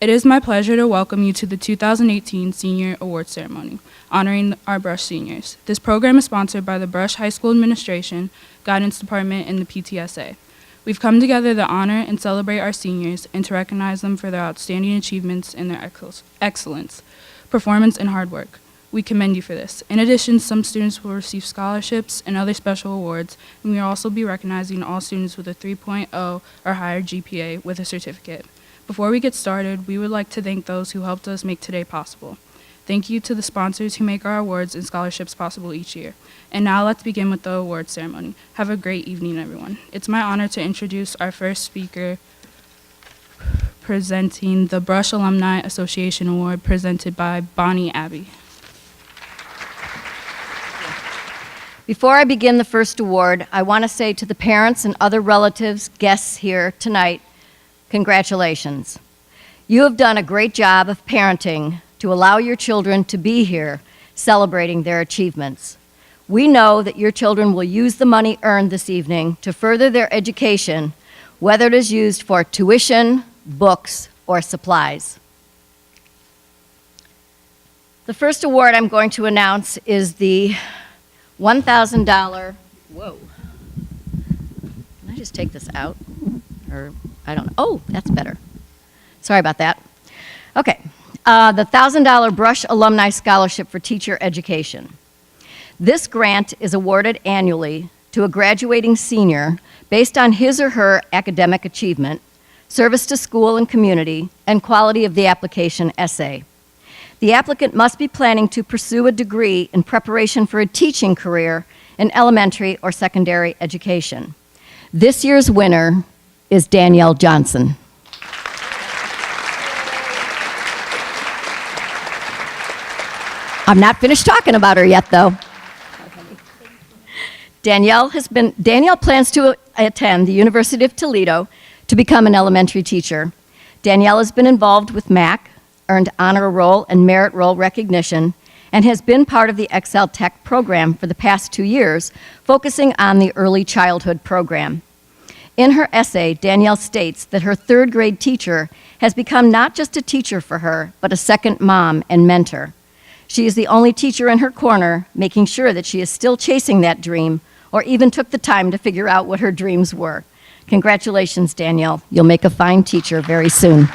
It is my pleasure to welcome you to the 2018 Senior Awards Ceremony, honoring our Brush seniors. This program is sponsored by the Brush High School Administration, Guidance Department, and the PTSA. We've come together to honor and celebrate our seniors and to recognize them for their outstanding achievements and their excellence, performance, and hard work. We commend you for this. In addition, some students will receive scholarships and other special awards, and we will also be recognizing all students with a 3.0 or higher GPA with a certificate. Before we get started, we would like to thank those who helped us make today possible. Thank you to the sponsors who make our awards and scholarships possible each year. And now let's begin with the awards ceremony. Have a great evening, everyone. It's my honor to introduce our first speaker presenting the Brush Alumni Association Award presented by Bonnie Abbey. Before I begin the first award, I want to say to the parents and other relatives, guests here tonight, congratulations. You have done a great job of parenting to allow your children to be here celebrating their achievements. We know that your children will use the money earned this evening to further their education, whether it is used for tuition, books, or supplies. The first award I'm going to announce is the $1,000, whoa. Can I just take this out? Or, I don't know. Oh, that's better. Sorry about that. Okay. The $1,000 Brush Alumni Scholarship for Teacher Education. This grant is awarded annually to a graduating senior based on his or her academic achievement, service to school and community, and quality of the application essay. The applicant must be planning to pursue a degree in preparation for a teaching career in elementary or secondary education. This year's winner is Danielle Johnson. I'm not finished talking about her yet, though. Danielle plans to attend the University of Toledo to become an elementary teacher. Danielle has been involved with MAC, earned honor roll and merit roll recognition, and has been part of the Excel Tech program for the past 2 years, focusing on the early childhood program. In her essay, Danielle states that her third grade teacher has become not just a teacher for her, but a second mom and mentor. She is the only teacher in her corner, making sure that she is still chasing that dream, or even took the time to figure out what her dreams were. Congratulations, Danielle. You'll make a fine teacher very soon.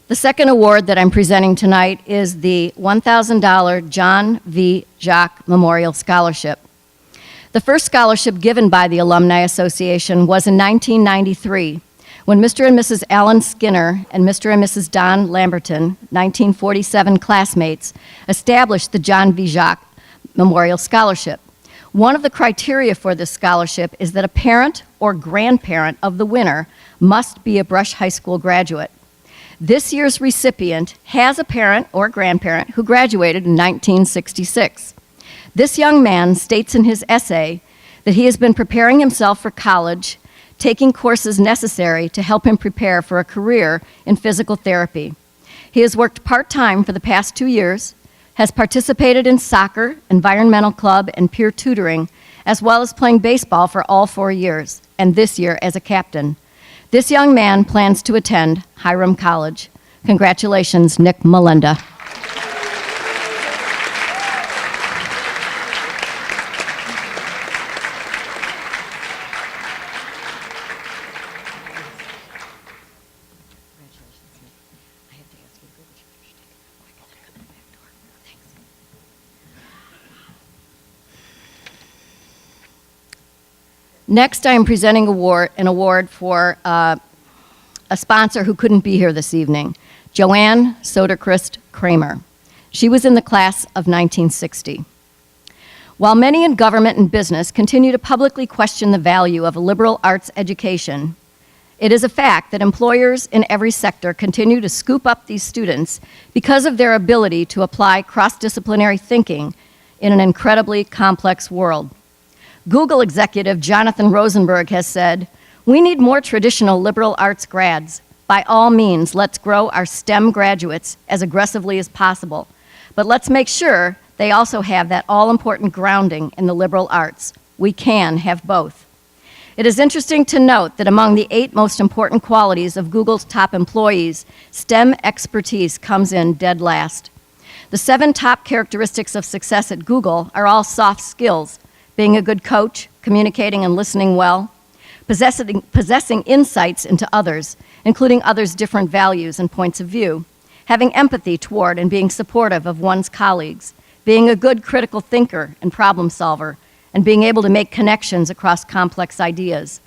The second award that I'm presenting tonight is the $1,000 John V. Jacques Memorial Scholarship. The first scholarship given by the Alumni Association was in 1993, when Mr. and Mrs. Alan Skinner and Mr. and Mrs. Don Lamberton, 1947 classmates, established the John V. Jacques Memorial Scholarship. One of the criteria for this scholarship is that a parent or grandparent of the winner must be a Brush High School graduate. This year's recipient has a parent or grandparent who graduated in 1966. This young man states in his essay that he has been preparing himself for college, taking courses necessary to help him prepare for a career in physical therapy. He has worked part-time for the past 2 years, has participated in soccer, environmental club, and peer tutoring, as well as playing baseball for all 4 years, and this year as a captain. This young man plans to attend Hiram College. Congratulations, Nick Melinda. Next, I am presenting an award for a sponsor who couldn't be here this evening, Joanne Soderquist Kramer. She was in the class of 1960. While many in government and business continue to publicly question the value of a liberal arts education, it is a fact that employers in every sector continue to scoop up these students because of their ability to apply cross-disciplinary thinking in an incredibly complex world. Google executive Jonathan Rosenberg has said, "We need more traditional liberal arts grads. By all means, let's grow our STEM graduates as aggressively as possible. But let's make sure they also have that all-important grounding in the liberal arts. We can have both. It is interesting to note that among the 8 most important qualities of Google's top employees, STEM expertise comes in dead last. The 7 top characteristics of success at Google are all soft skills: being a good coach, communicating and listening well, possessing insights into others, including others' different values and points of view, having empathy toward and being supportive of one's colleagues, being a good critical thinker and problem solver, and being able to make connections across complex ideas.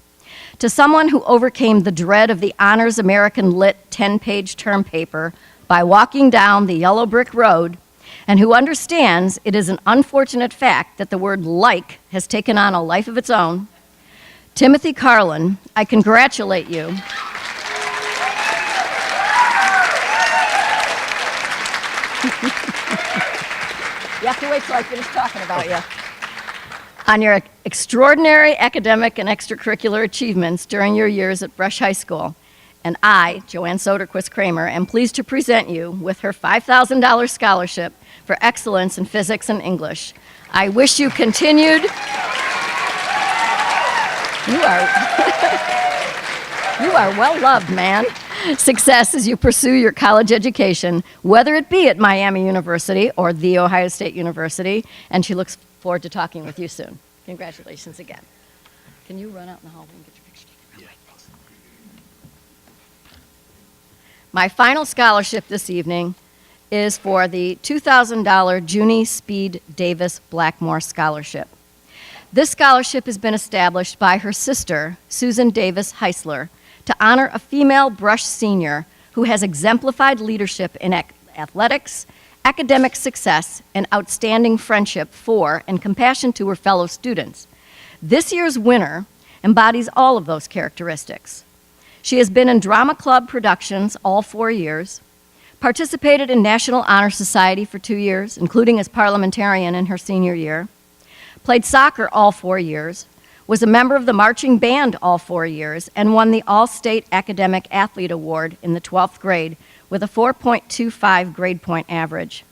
To someone who overcame the dread of the Honors American Lit 10-page term paper by walking down the yellow brick road, and who understands it is an unfortunate fact that the word like has taken on a life of its own, Timothy Carlin, I congratulate you. You have to wait till I finish talking about you. On your extraordinary academic and extracurricular achievements during your years at Brush High School. And I, Joanne Soderquist Kramer, am pleased to present you with her $5,000 scholarship for excellence in physics and English. I wish you continued. You are well loved, man. Success as you pursue your college education, whether it be at Miami University or The Ohio State University, and she looks forward to talking with you soon. Congratulations again. Can you run out in the hallway and get your picture taken? My final scholarship this evening is for the $2,000 Junie Speed Davis Blackmore Scholarship. This scholarship has been established by her sister, Susan Davis Heisler, to honor a female Brush senior who has exemplified leadership in athletics, academic success, and outstanding friendship for and compassion to her fellow students. This year's winner embodies all of those characteristics. She has been in drama club productions all 4 years, participated in National Honor Society for 2 years, including as parliamentarian in her senior year, played soccer all 4 years, was a member of the marching band all 4 years, and won the All-State Academic Athlete Award in the 12th grade with a 4.25 grade point average.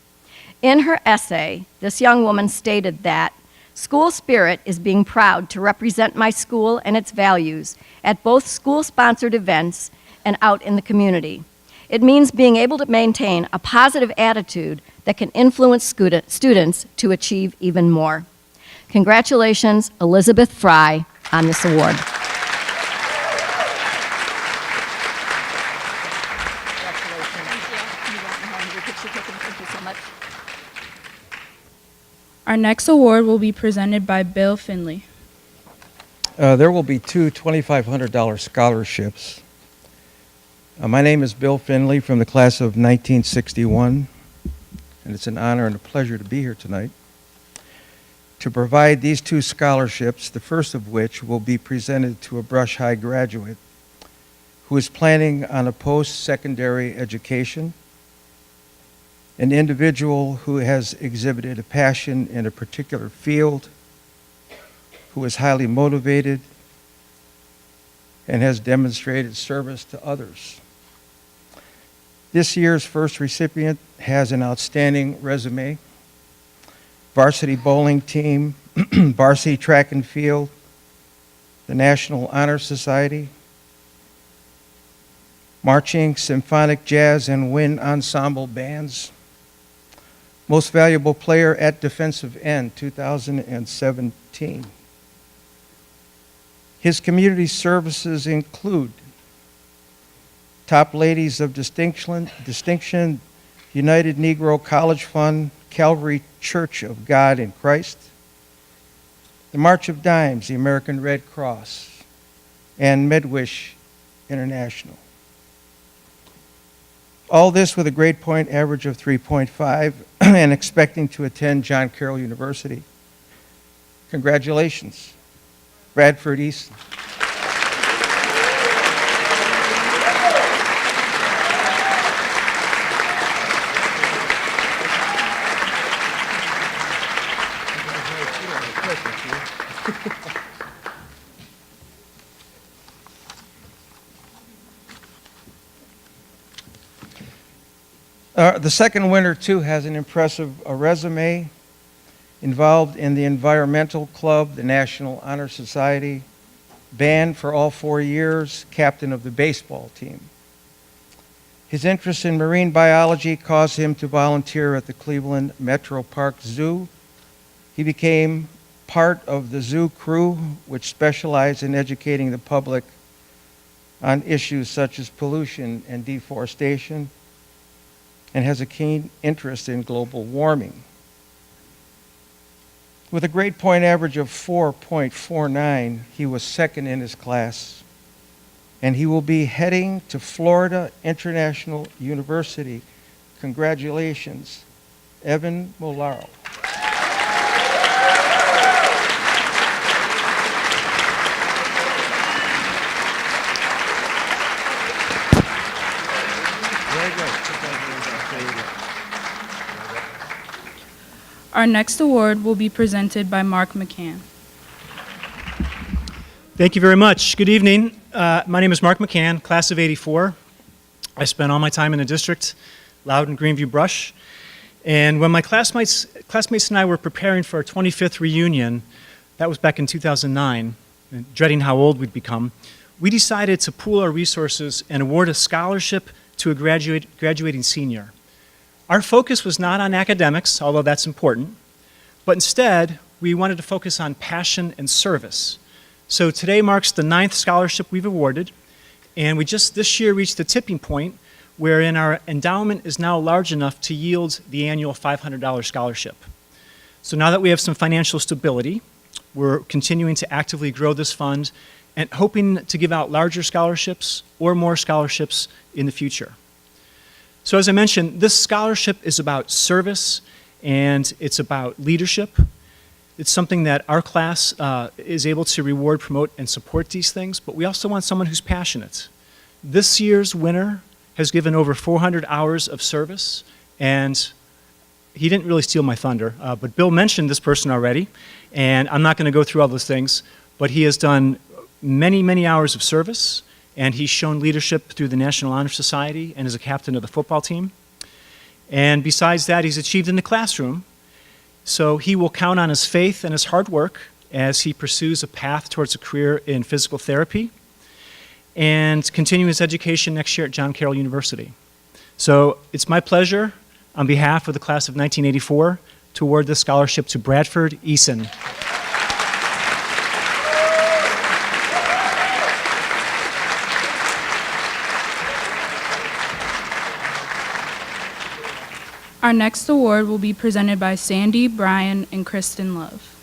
In her essay, this young woman stated that school spirit is being proud to represent my school and its values at both school-sponsored events and out in the community. It means being able to maintain a positive attitude that can influence students to achieve even more. Congratulations, Elizabeth Fry, on this award. Our next award will be presented by Bill Finley. There will be 2 $2,500 scholarships. My name is Bill Finley from the class of 1961, and it's an honor and a pleasure to be here tonight to provide these 2 scholarships, the first of which will be presented to a Brush High graduate who is planning on a post-secondary education, an individual who has exhibited a passion in a particular field, who is highly motivated, and has demonstrated service to others. This year's first recipient has an outstanding resume: varsity bowling team, varsity track and field, the National Honor Society, marching, symphonic, jazz, and wind ensemble bands, most valuable player at defensive end, 2017. His community services include Top Ladies of Distinction, United Negro College Fund, Calvary Church of God in Christ, the March of Dimes, the American Red Cross, and MedWish International. All this with a grade point average of 3.5 and expecting to attend John Carroll University. Congratulations, Bradford Easton. The second winner, too, has an impressive resume. involved in the Environmental Club, the National Honor Society, band for all 4 years, captain of the baseball team. His interest in marine biology caused him to volunteer at the Cleveland Metro Park Zoo. He became part of the zoo crew, which specialized in educating the public on issues such as pollution and deforestation, and has a keen interest in global warming. With a grade point average of 4.49, he was second in his class, and he will be heading to Florida International University. Congratulations, Evan Molaro. Our next award will be presented by Mark McCann. Thank you very much. Good evening. My name is Mark McCann, class of '84. I spent all my time in the district, Loudoun, Greenview, Brush. And when my classmates and I were preparing for our 25th reunion, that was back in 2009, and dreading how old we'd become, we decided to pool our resources and award a scholarship to a graduating senior. Our focus was not on academics, although that's important, but instead, we wanted to focus on passion and service. So today marks the 9th scholarship we've awarded, and we just this year reached the tipping point wherein our endowment is now large enough to yield the annual $500 scholarship. So now that we have some financial stability, we're continuing to actively grow this fund and hoping to give out larger scholarships or more scholarships in the future. So as I mentioned, this scholarship is about service and it's about leadership. It's something that our class is able to reward, promote, and support these things, but we also want someone who's passionate. This year's winner has given over 400 hours of service, and he didn't really steal my thunder, but Bill mentioned this person already, and I'm not going to go through all those things, but he has done many, many hours of service, and he's shown leadership through the National Honor Society and is a captain of the football team. And besides that, he's achieved in the classroom, so he will count on his faith and his hard work as he pursues a path towards a career in physical therapy and continue his education next year at John Carroll University. So it's my pleasure, on behalf of the class of 1984, to award this scholarship to Bradford Eason. Our next award will be presented by Sandy, Brian, and Kristen Love.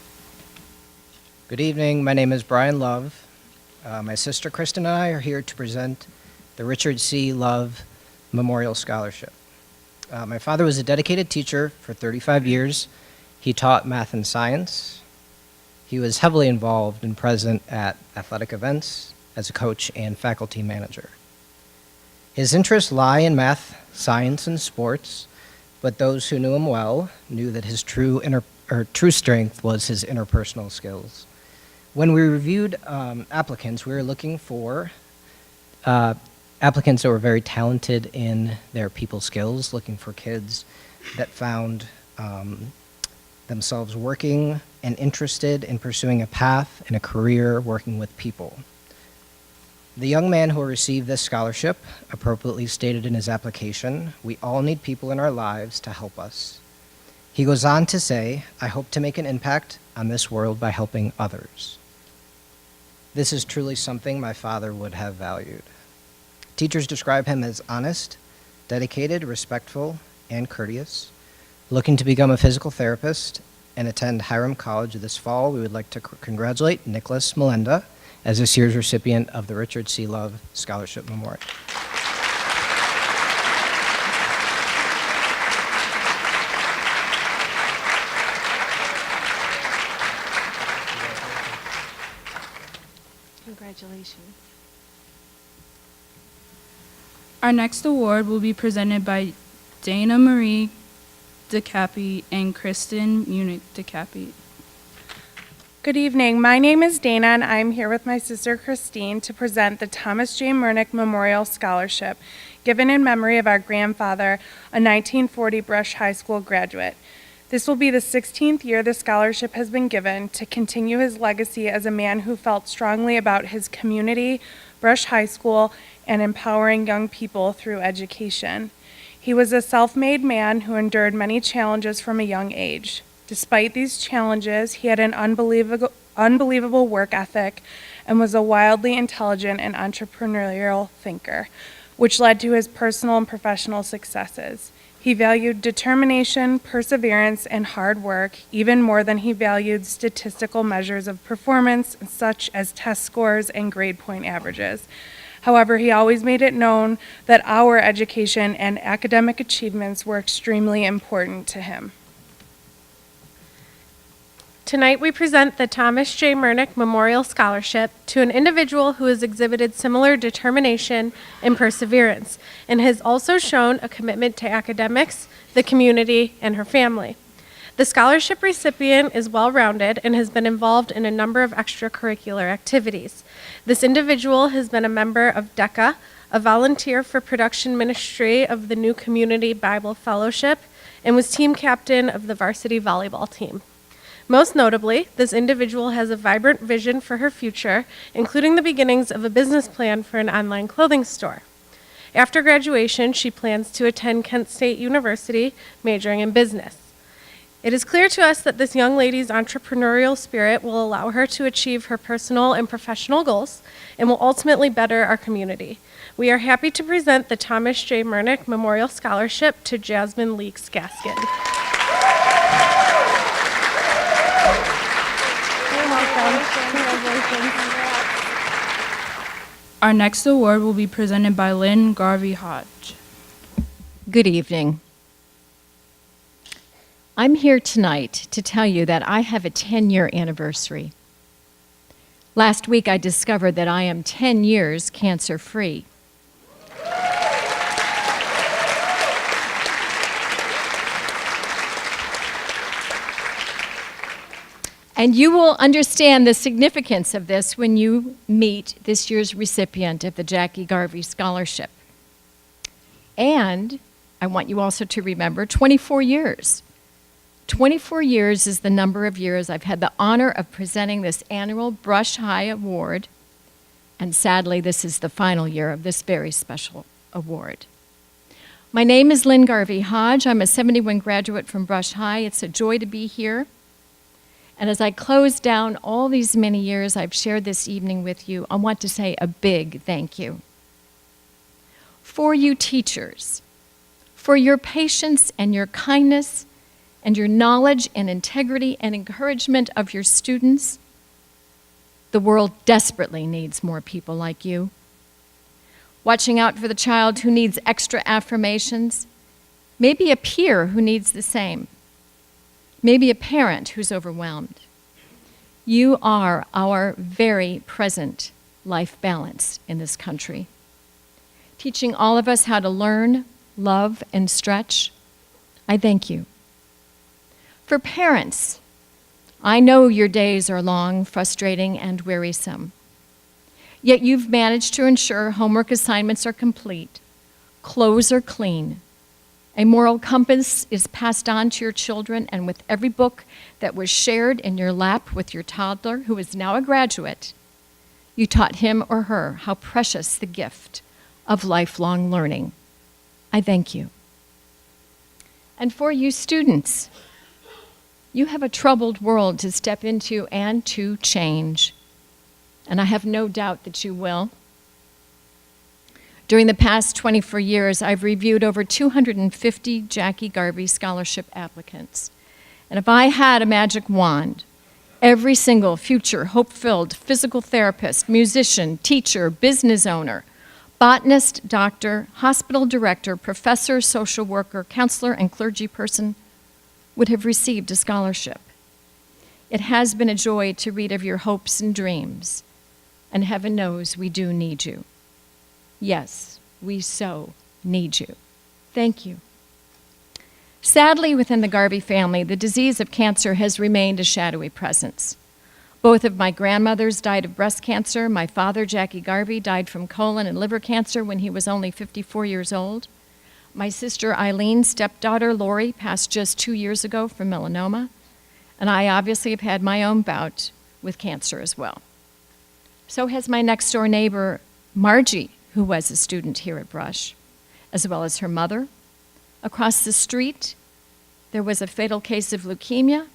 Good evening. My name is Brian Love. My sister Kristen and I are here to present the Richard C. Love Memorial Scholarship. My father was a dedicated teacher for 35 years. He taught math and science. He was heavily involved and present at athletic events as a coach and faculty manager. His interests lie in math, science, and sports, but those who knew him well knew that his true strength was his interpersonal skills. When we reviewed applicants, we were looking for applicants that were very talented in their people skills, looking for kids that found themselves working and interested in pursuing a path and a career working with people. The young man who received this scholarship appropriately stated in his application, "We all need people in our lives to help us." He goes on to say, "I hope to make an impact on this world by helping others." This is truly something my father would have valued. Teachers describe him as honest, dedicated, respectful, and courteous. Looking to become a physical therapist and attend Hiram College this fall, we would like to congratulate Nicholas Melenda as this year's recipient of the Richard C. Love Scholarship Memorial. Congratulations. Our next award will be presented by Dana Marie DeCapi and Kristen Munich DeCapi. Good evening. My name is Dana, and I'm here with my sister Christine to present the Thomas J. Murnick Memorial Scholarship, given in memory of our grandfather, a 1940 Brush High School graduate. This will be the 16th year the scholarship has been given to continue his legacy as a man who felt strongly about his community, Brush High School, and empowering young people through education. He was a self-made man who endured many challenges from a young age. Despite these challenges, he had an unbelievable work ethic and was a wildly intelligent and entrepreneurial thinker, which led to his personal and professional successes. He valued determination, perseverance, and hard work even more than he valued statistical measures of performance, such as test scores and grade point averages. However, he always made it known that our education and academic achievements were extremely important to him. Tonight we present the Thomas J. Murnick Memorial Scholarship to an individual who has exhibited similar determination and perseverance and has also shown a commitment to academics, the community, and her family. The scholarship recipient is well-rounded and has been involved in a number of extracurricular activities. This individual has been a member of DECA, a volunteer for production ministry of the New Community Bible Fellowship, and was team captain of the varsity volleyball team. Most notably, this individual has a vibrant vision for her future, including the beginnings of a business plan for an online clothing store. After graduation, she plans to attend Kent State University, majoring in business. It is clear to us that this young lady's entrepreneurial spirit will allow her to achieve her personal and professional goals and will ultimately better our community. We are happy to present the Thomas J. Murnick Memorial Scholarship to Jasmine Leaks Gaskin. Our next award will be presented by Lynn Garvey Hodge. Good evening. I'm here tonight to tell you that I have a 10-year anniversary. Last week I discovered that I am 10 years cancer-free. And you will understand the significance of this when you meet this year's recipient of the Jackie Garvey Scholarship. And I want you also to remember 24 years. 24 years is the number of years I've had the honor of presenting this annual Brush High Award, and sadly, this is the final year of this very special award. My name is Lynn Garvey Hodge. I'm a 71 graduate from Brush High. It's a joy to be here. And as I close down all these many years I've shared this evening with you, I want to say a big thank you. For you teachers, for your patience and your kindness and your knowledge and integrity and encouragement of your students. The world desperately needs more people like you. Watching out for the child who needs extra affirmations, maybe a peer who needs the same. Maybe a parent who's overwhelmed. You are our very present life balance in this country, teaching all of us how to learn, love, and stretch. I thank you. For parents, I know your days are long, frustrating, and wearisome. Yet you've managed to ensure homework assignments are complete, clothes are clean, a moral compass is passed on to your children, and with every book that was shared in your lap with your toddler, who is now a graduate, you taught him or her how precious the gift of lifelong learning. I thank you. And for you students, you have a troubled world to step into and to change, and I have no doubt that you will. During the past 24 years, I've reviewed over 250 Jackie Garvey Scholarship applicants. And if I had a magic wand, every single future hope-filled physical therapist, musician, teacher, business owner, botanist, doctor, hospital director, professor, social worker, counselor, and clergy person would have received a scholarship. It has been a joy to read of your hopes and dreams, and heaven knows we do need you. Yes, we so need you. Thank you. Sadly, within the Garvey family, the disease of cancer has remained a shadowy presence. Both of my grandmothers died of breast cancer. My father, Jackie Garvey, died from colon and liver cancer when he was only 54 years old. My sister Eileen's stepdaughter Lori passed just 2 years ago from melanoma, and I obviously have had my own bout with cancer as well. So has my next door neighbor Margie, who was a student here at Brush, as well as her mother. Across the street, there was a fatal case of leukemia,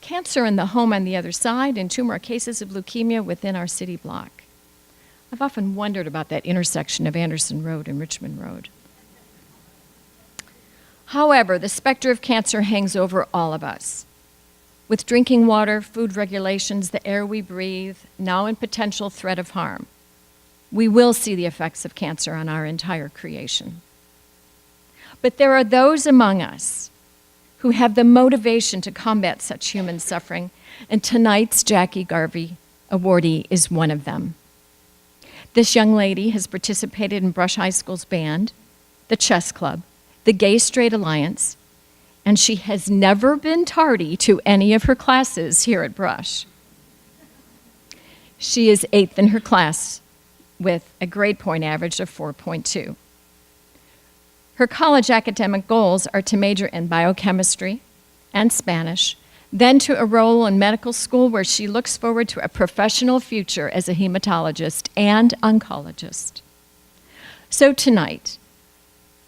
cancer in the home on the other side, and 2 more cases of leukemia within our city block. I've often wondered about that intersection of Anderson Road and Richmond Road. However, the specter of cancer hangs over all of us. With drinking water, food regulations, the air we breathe, now in potential threat of harm, we will see the effects of cancer on our entire creation. But there are those among us who have the motivation to combat such human suffering, and tonight's Jackie Garvey awardee is one of them. This young lady has participated in Brush High School's band, the chess club, the Gay Straight Alliance, and she has never been tardy to any of her classes here at Brush. She is 8th in her class with a grade point average of 4.2. Her college academic goals are to major in biochemistry and Spanish, then to enroll in medical school where she looks forward to a professional future as a hematologist and oncologist. So tonight,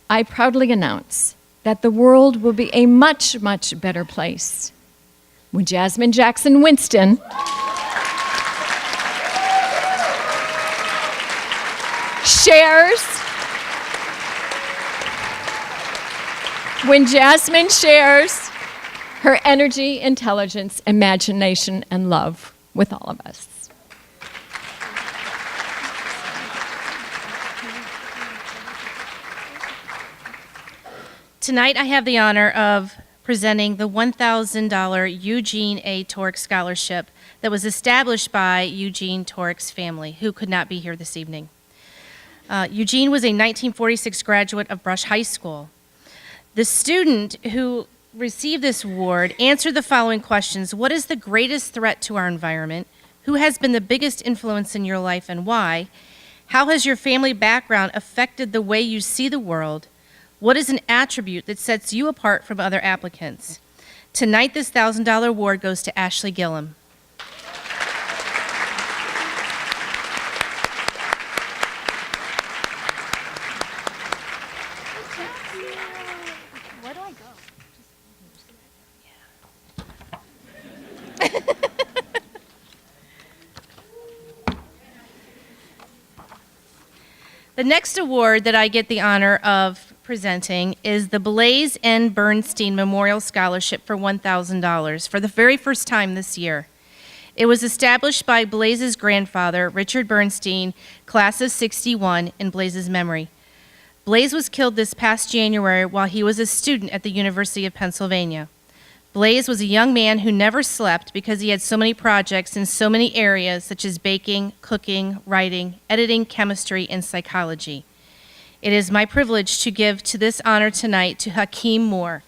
I proudly announce that the world will be a much, much better place when Jasmine Jackson Winston shares her energy, intelligence, imagination, and love with all of us. Tonight, I have the honor of presenting the $1,000 Eugene A. Torek Scholarship that was established by Eugene Torek's family, who could not be here this evening. Eugene was a 1946 graduate of Brush High School. The student who received this award answered the following questions. What is the greatest threat to our environment? Who has been the biggest influence in your life and why? How has your family background affected the way you see the world? What is an attribute that sets you apart from other applicants? Tonight, this $1,000 award goes to Ashley Gillum. The next award that I get the honor of presenting is the Blaise N. Bernstein Memorial Scholarship for $1,000 for the very first time this year. It was established by Blaise's grandfather, Richard Bernstein, class of '61, in Blaise's memory. Blaise was killed this past January while he was a student at the University of Pennsylvania. Blaise was a young man who never slept because he had so many projects in so many areas such as baking, cooking, writing, editing, chemistry, and psychology. It is my privilege to give to this honor tonight to Hakeem Moore.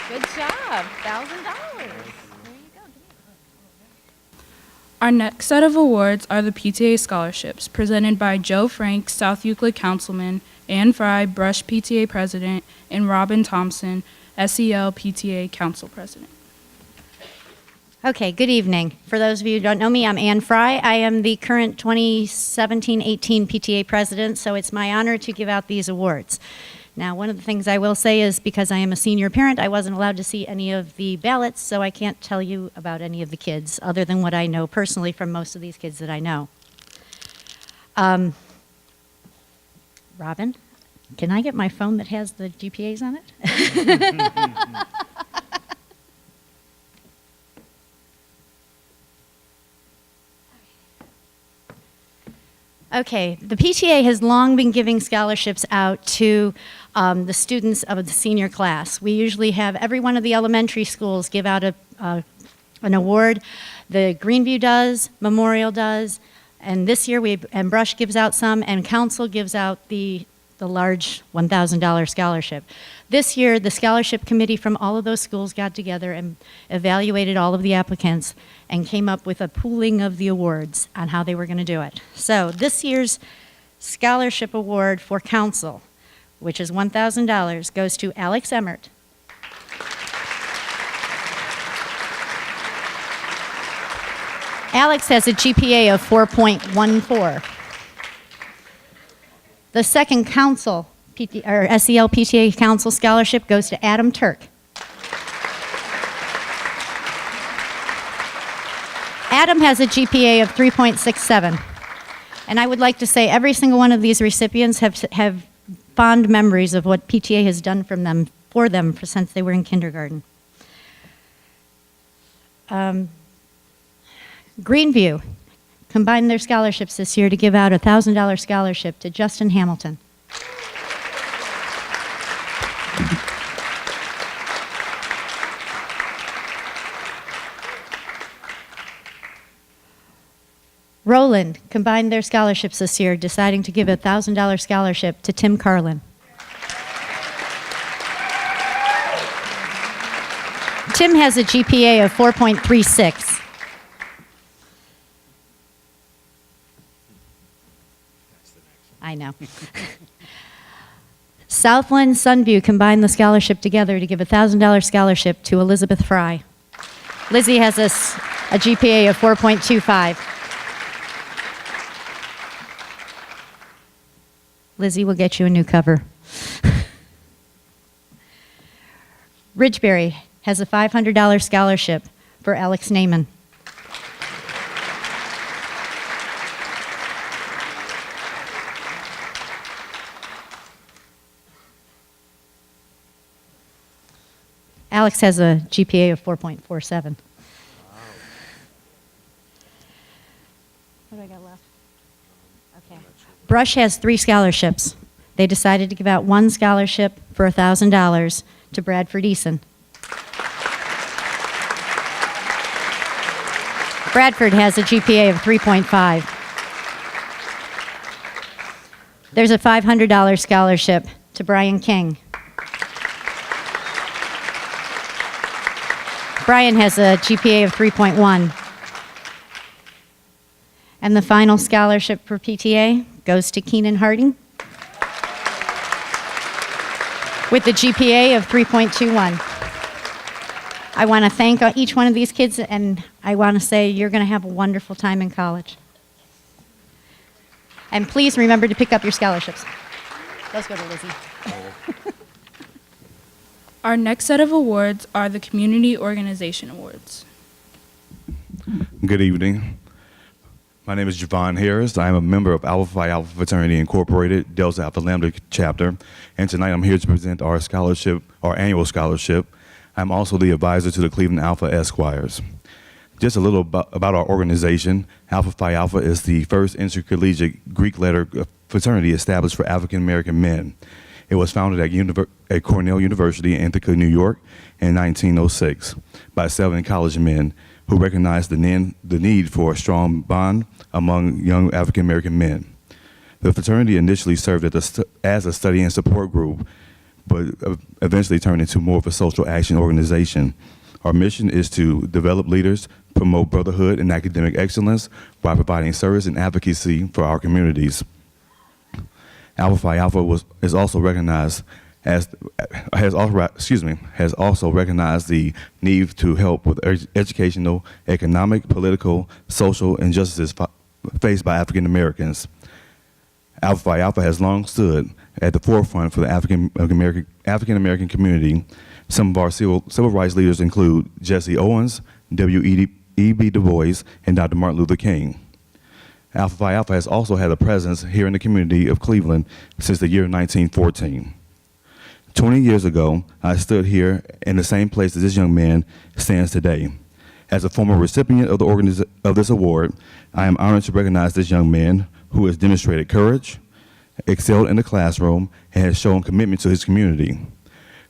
Good job, $1,000. Our next set of awards are the PTA scholarships presented by Joe Frank, South Euclid Councilman, Ann Fry, Brush PTA President, and Robin Thompson, SEL PTA Council President. Okay, good evening. For those of you who don't know me, I'm Ann Fry. I am the current 2017-18 PTA President, so it's my honor to give out these awards. Now, one of the things I will say is because I am a senior parent, I wasn't allowed to see any of the ballots, so I can't tell you about any of the kids, other than what I know personally from most of these kids that I know. Robin, can I get my phone that has the GPAs on it? Okay, the PTA has long been giving scholarships out to the students of the senior class. We usually have every one of the elementary schools give out an award. The Greenview does, Memorial does, and this year and Brush gives out some, and Council gives out the the large $1,000 scholarship. This year, the scholarship committee from all of those schools got together and evaluated all of the applicants and came up with a pooling of the awards on how they were going to do it. So this year's scholarship award for council, which is $1,000, goes to Alex Emmert. Alex has a GPA of 4.14. The second council, SEL PTA Council Scholarship goes to Adam Turk. Adam has a GPA of 3.67. And I would like to say every single one of these recipients have fond memories of what PTA has done for them since they were in kindergarten. Greenview combined their scholarships this year to give out a $1,000 scholarship to Justin Hamilton. Roland combined their scholarships this year, deciding to give a $1,000 scholarship to Tim Carlin. Tim has a GPA of 4.36. I know. Southland Sunview combined the scholarship together to give a $1,000 scholarship to Elizabeth Fry. Lizzie has a GPA of 4.25. Lizzie will get you a new cover. Ridgeberry has a $500 scholarship for Alex Naiman. Alex has a GPA of 4.47. What do I got left? Okay. Brush has 3 scholarships. They decided to give out 1 scholarship for $1,000 to Bradford Eason. Bradford has a GPA of 3.5. There's a $500 scholarship to Brian King. Brian has a GPA of 3.1. And the final scholarship for PTA goes to Keenan Harding with the GPA of 3.21. I want to thank each one of these kids, and I want to say you're going to have a wonderful time in college. And please remember to pick up your scholarships. Those go to Lizzie. Our next set of awards are the Community Organization Awards. Good evening. My name is Javon Harris. I am a member of Alpha Phi Alpha Fraternity Incorporated, Delta Alpha Lambda chapter, and tonight I'm here to present our scholarship, our annual scholarship. I'm also the advisor to the Cleveland Alpha Esquires. Just a little about our organization. Alpha Phi Alpha is the first intercollegiate Greek letter fraternity established for African American men. It was founded at Cornell University in Ithaca, New York in 1906 by 7 college men who recognized the need for a strong bond among young African American men. The fraternity initially served as a study and support group, but eventually turned into more of a social action organization. Our mission is to develop leaders, promote brotherhood and academic excellence while providing service and advocacy for our communities. Alpha Phi Alpha has also recognized the need to help with educational, economic, political, social injustices faced by African Americans. Alpha Phi Alpha has long stood at the forefront for the African American community. Some of our civil rights leaders include Jesse Owens, W.E.B. Du Bois, and Dr. Martin Luther King. Alpha Phi Alpha has also had a presence here in the community of Cleveland since the year 1914. 20 years ago, I stood here in the same place as this young man stands today. As a former recipient of this award, I am honored to recognize this young man who has demonstrated courage, excelled in the classroom, and has shown commitment to his community.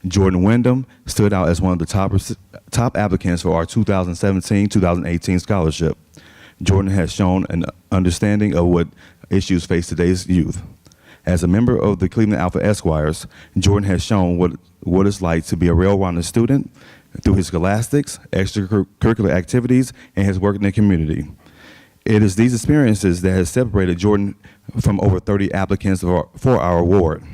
Jordan Wyndham stood out as one of the top applicants for our 2017-2018 scholarship. Jordan has shown an understanding of what issues face today's youth. As a member of the Cleveland Alpha Esquires, Jordan has shown what it's like to be a well-rounded student through his scholastics, extracurricular activities, and his work in the community. It is these experiences that has separated Jordan from over 30 applicants for our award.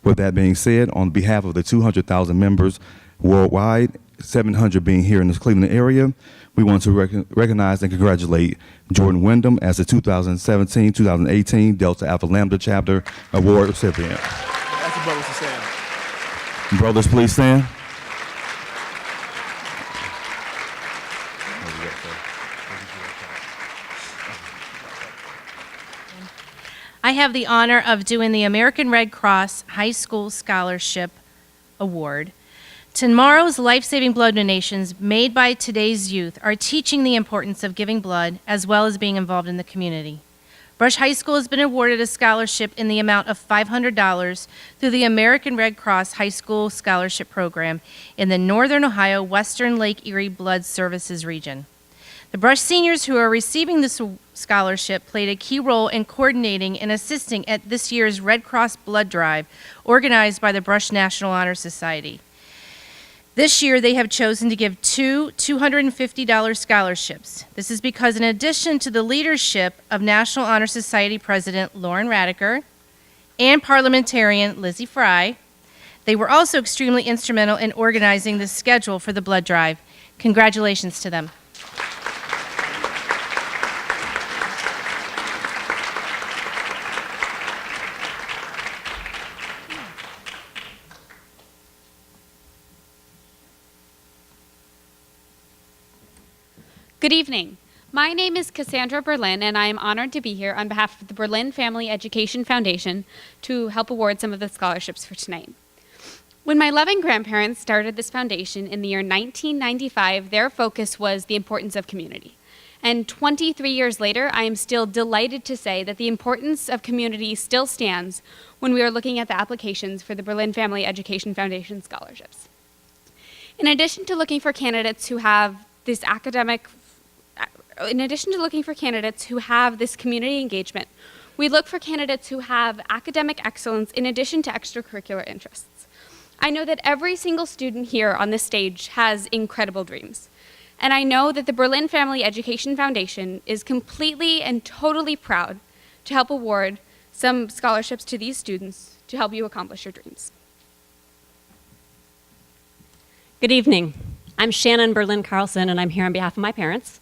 With that being said, on behalf of the 200,000 members worldwide, 700 being here in the Cleveland area, we want to recognize and congratulate Jordan Wyndham as the 2017-2018 Delta Alpha Lambda Chapter Award recipient. That's the brothers to stand. Brothers, please stand. I have the honor of doing the American Red Cross High School Scholarship Award. Tomorrow's life-saving blood donations made by today's youth are teaching the importance of giving blood as well as being involved in the community. Brush High School has been awarded a scholarship in the amount of $500 through the American Red Cross High School Scholarship Program in the Northern Ohio Western Lake Erie Blood Services region. The Brush seniors who are receiving this scholarship played a key role in coordinating and assisting at this year's Red Cross Blood Drive organized by the Brush National Honor Society. This year, they have chosen to give two $250 scholarships. This is because in addition to the leadership of National Honor Society President Lauren Radiker and parliamentarian Lizzie Fry, they were also extremely instrumental in organizing the schedule for the blood drive. Congratulations to them. Good evening. My name is Cassandra Berlin, and I am honored to be here on behalf of the Berlin Family Education Foundation to help award some of the scholarships for tonight. When my loving grandparents started this foundation in the year 1995, their focus was the importance of community. And 23 years later, I am still delighted to say that the importance of community still stands when we are looking at the applications for the Berlin Family Education Foundation scholarships. In addition to looking for candidates who have this community engagement, we look for candidates who have academic excellence in addition to extracurricular interests. I know that every single student here on this stage has incredible dreams. And I know that the Berlin Family Education Foundation is completely and totally proud to help award some scholarships to these students to help you accomplish your dreams. Good evening. I'm Shannon Berlin Carlson, and I'm here on behalf of my parents.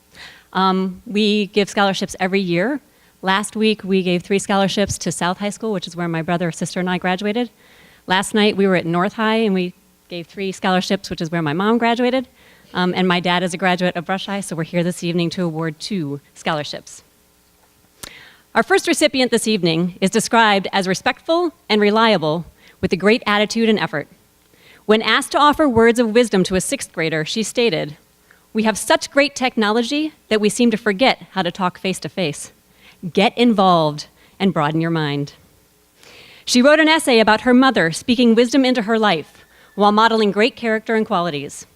We give scholarships every year. Last week, we gave 3 scholarships to South High School, which is where my brother, sister, and I graduated. Last night, we were at North High, and we gave 3 scholarships, which is where my mom graduated. And my dad is a graduate of Brush High, so we're here this evening to award 2 scholarships. Our first recipient this evening is described as respectful and reliable with a great attitude and effort. When asked to offer words of wisdom to a 6th grader, she stated, "We have such great technology that we seem to forget how to talk face to face. Get involved and broaden your mind." She wrote an essay about her mother speaking wisdom into her life while modeling great character and qualities.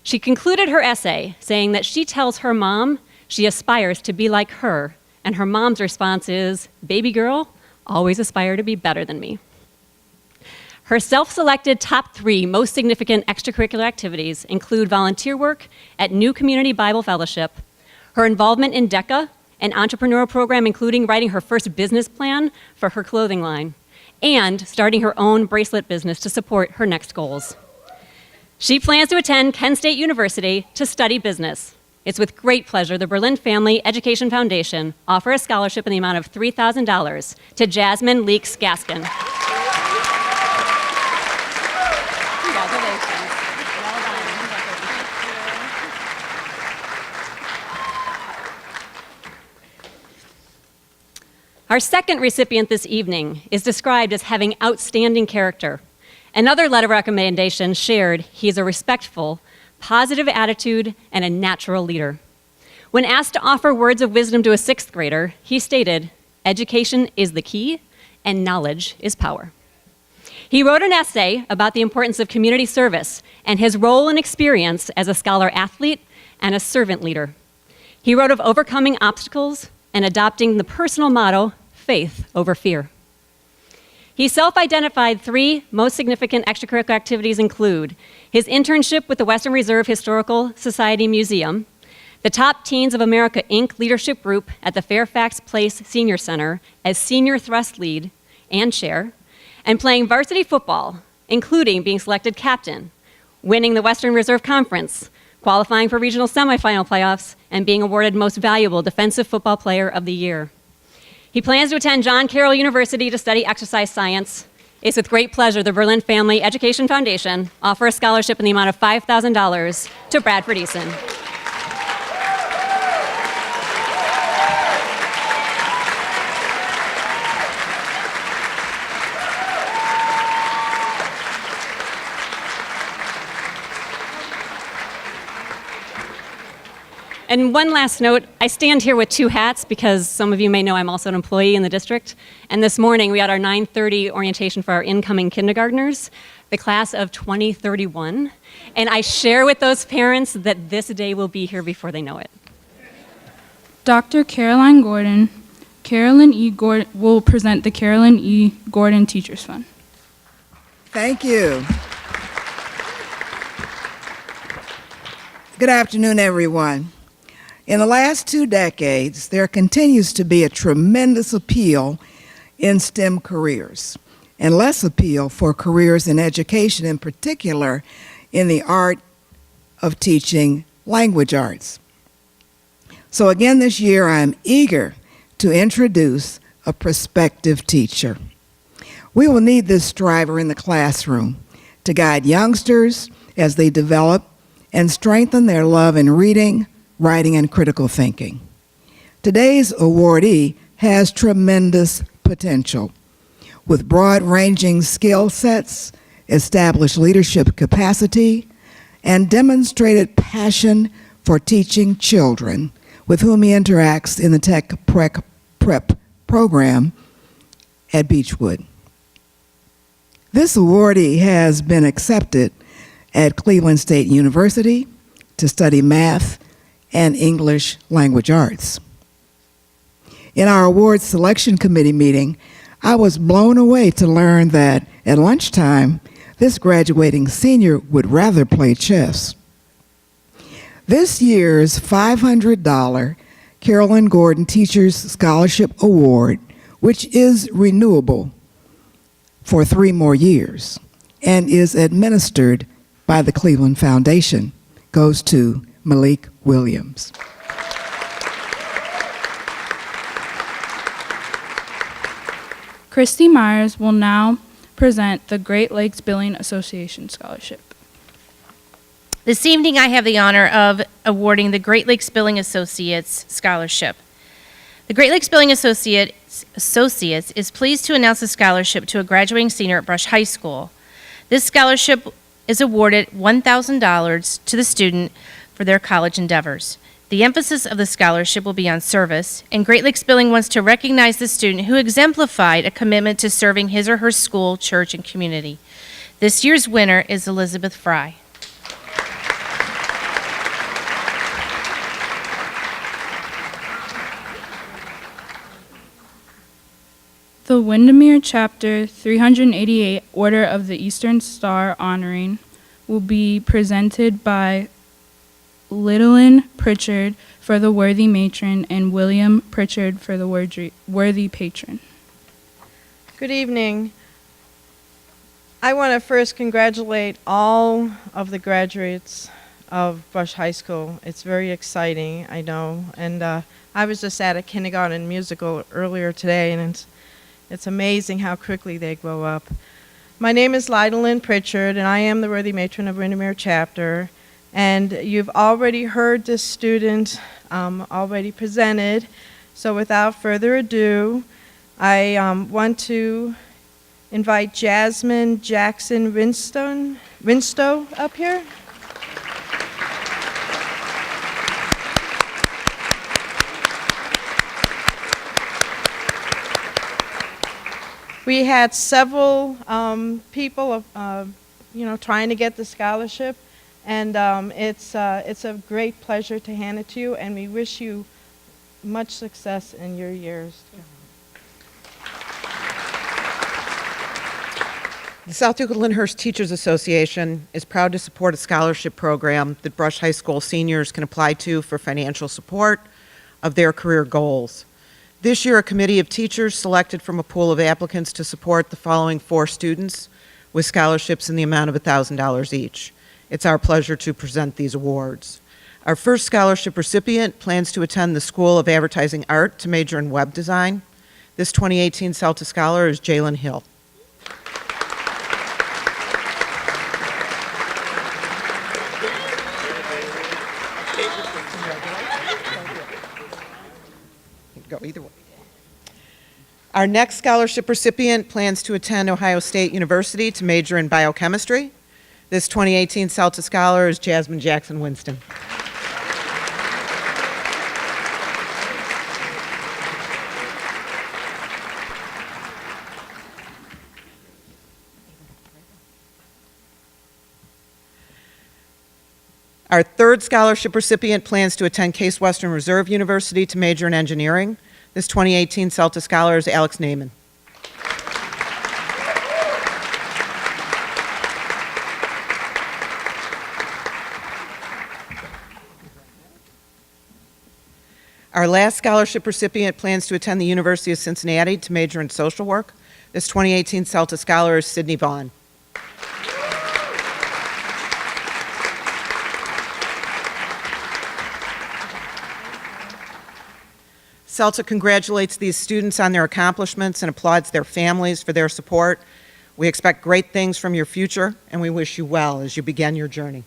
She concluded her essay saying that she tells her mom she aspires to be like her, and her mom's response is, "Baby girl, always aspire to be better than me." Her self-selected top 3 most significant extracurricular activities include volunteer work at New Community Bible Fellowship, her involvement in DECA, an entrepreneurial program including writing her first business plan for her clothing line, and starting her own bracelet business to support her next goals. She plans to attend Kent State University to study business. It's with great pleasure the Berlin Family Education Foundation offer a scholarship in the amount of $3,000 to Jasmine Leeks Gaskin. Our second recipient this evening is described as having outstanding character. Another letter of recommendation shared he is a respectful, positive attitude, and a natural leader. When asked to offer words of wisdom to a 6th grader, he stated, "Education is the key, and knowledge is power." He wrote an essay about the importance of community service and his role and experience as a scholar athlete and a servant leader. He wrote of overcoming obstacles and adopting the personal motto, faith over fear. He self-identified 3 most significant extracurricular activities include his internship with the Western Reserve Historical Society Museum, the Top Teens of America, Inc. leadership group at the Fairfax Place Senior Center as senior thrust lead and chair, and playing varsity football, including being selected captain, winning the Western Reserve Conference, qualifying for regional semifinal playoffs, and being awarded Most Valuable Defensive Football Player of the Year. He plans to attend John Carroll University to study exercise science. It's with great pleasure the Berlin Family Education Foundation offer a scholarship in the amount of $5,000 to Bradford Eason. And one last note, I stand here with 2 hats because some of you may know I'm also an employee in the district. And this morning we had our 9:30 orientation for our incoming kindergartners, the class of 2031. And I share with those parents that this day will be here before they know it. Dr. Caroline Gordon, Carolyn E. Gordon will present the Carolyn E. Gordon Teachers Fund. Thank you. Good afternoon, everyone. In the last 2 decades, there continues to be a tremendous appeal in STEM careers and less appeal for careers in education, in particular in the art of teaching language arts. So again this year, I'm eager to introduce a prospective teacher. We will need this driver in the classroom to guide youngsters as they develop and strengthen their love in reading, writing, and critical thinking. Today's awardee has tremendous potential. With broad-ranging skill sets, established leadership capacity, and demonstrated passion for teaching children with whom he interacts in the Tech Prep program at Beechwood. This awardee has been accepted at Cleveland State University to study math and English language arts. In our awards selection committee meeting, I was blown away to learn that at lunchtime, this graduating senior would rather play chess. This year's $500 Carolyn Gordon Teachers Scholarship Award, which is renewable for 3 more years and is administered by the Cleveland Foundation, goes to Malik Williams. Christy Myers will now present the Great Lakes Billing Association Scholarship. This evening, I have the honor of awarding the Great Lakes Billing Associates Scholarship. The Great Lakes Billing Associates is pleased to announce a scholarship to a graduating senior at Brush High School. This scholarship is awarded $1,000 to the student for their college endeavors. The emphasis of the scholarship will be on service, and Great Lakes Billing wants to recognize the student who exemplified a commitment to serving his or her school, church, and community. This year's winner is Elizabeth Fry. The Windermere Chapter 388 Order of the Eastern Star honoring will be presented by Littleton Pritchard for the worthy matron and William Pritchard for the worthy patron. Good evening. I want to first congratulate all of the graduates of Brush High School. It's very exciting, I know. And I was just at a kindergarten musical earlier today, and it's amazing how quickly they grow up. My name is Littleton Pritchard, and I am the worthy matron of Windermere Chapter. And you've already heard this student already presented. So without further ado, I want to invite Jasmine Jackson Rinstow up here. We had several people, trying to get the scholarship. And it's a great pleasure to hand it to you, and we wish you much success in your years. The South Yucca Lyndhurst Teachers Association is proud to support a scholarship program that Brush High School seniors can apply to for financial support of their career goals. This year, a committee of teachers selected from a pool of applicants to support the following 4 students with scholarships in the amount of $1,000 each. It's our pleasure to present these awards. Our first scholarship recipient plans to attend the School of Advertising Art to major in web design. This 2018 CELTA Scholar is Jalen Hill. Go either way. Our next scholarship recipient plans to attend Ohio State University to major in biochemistry. This 2018 CELTA Scholar is Jasmine Jackson Winston. Our third scholarship recipient plans to attend Case Western Reserve University to major in engineering. This 2018 CELTA Scholar is Alex Naiman. Our last scholarship recipient plans to attend the University of Cincinnati to major in social work. This 2018 CELTA Scholar is Sydney Vaughn. CELTA congratulates these students on their accomplishments and applauds their families for their support. We expect great things from your future, and we wish you well as you begin your journey.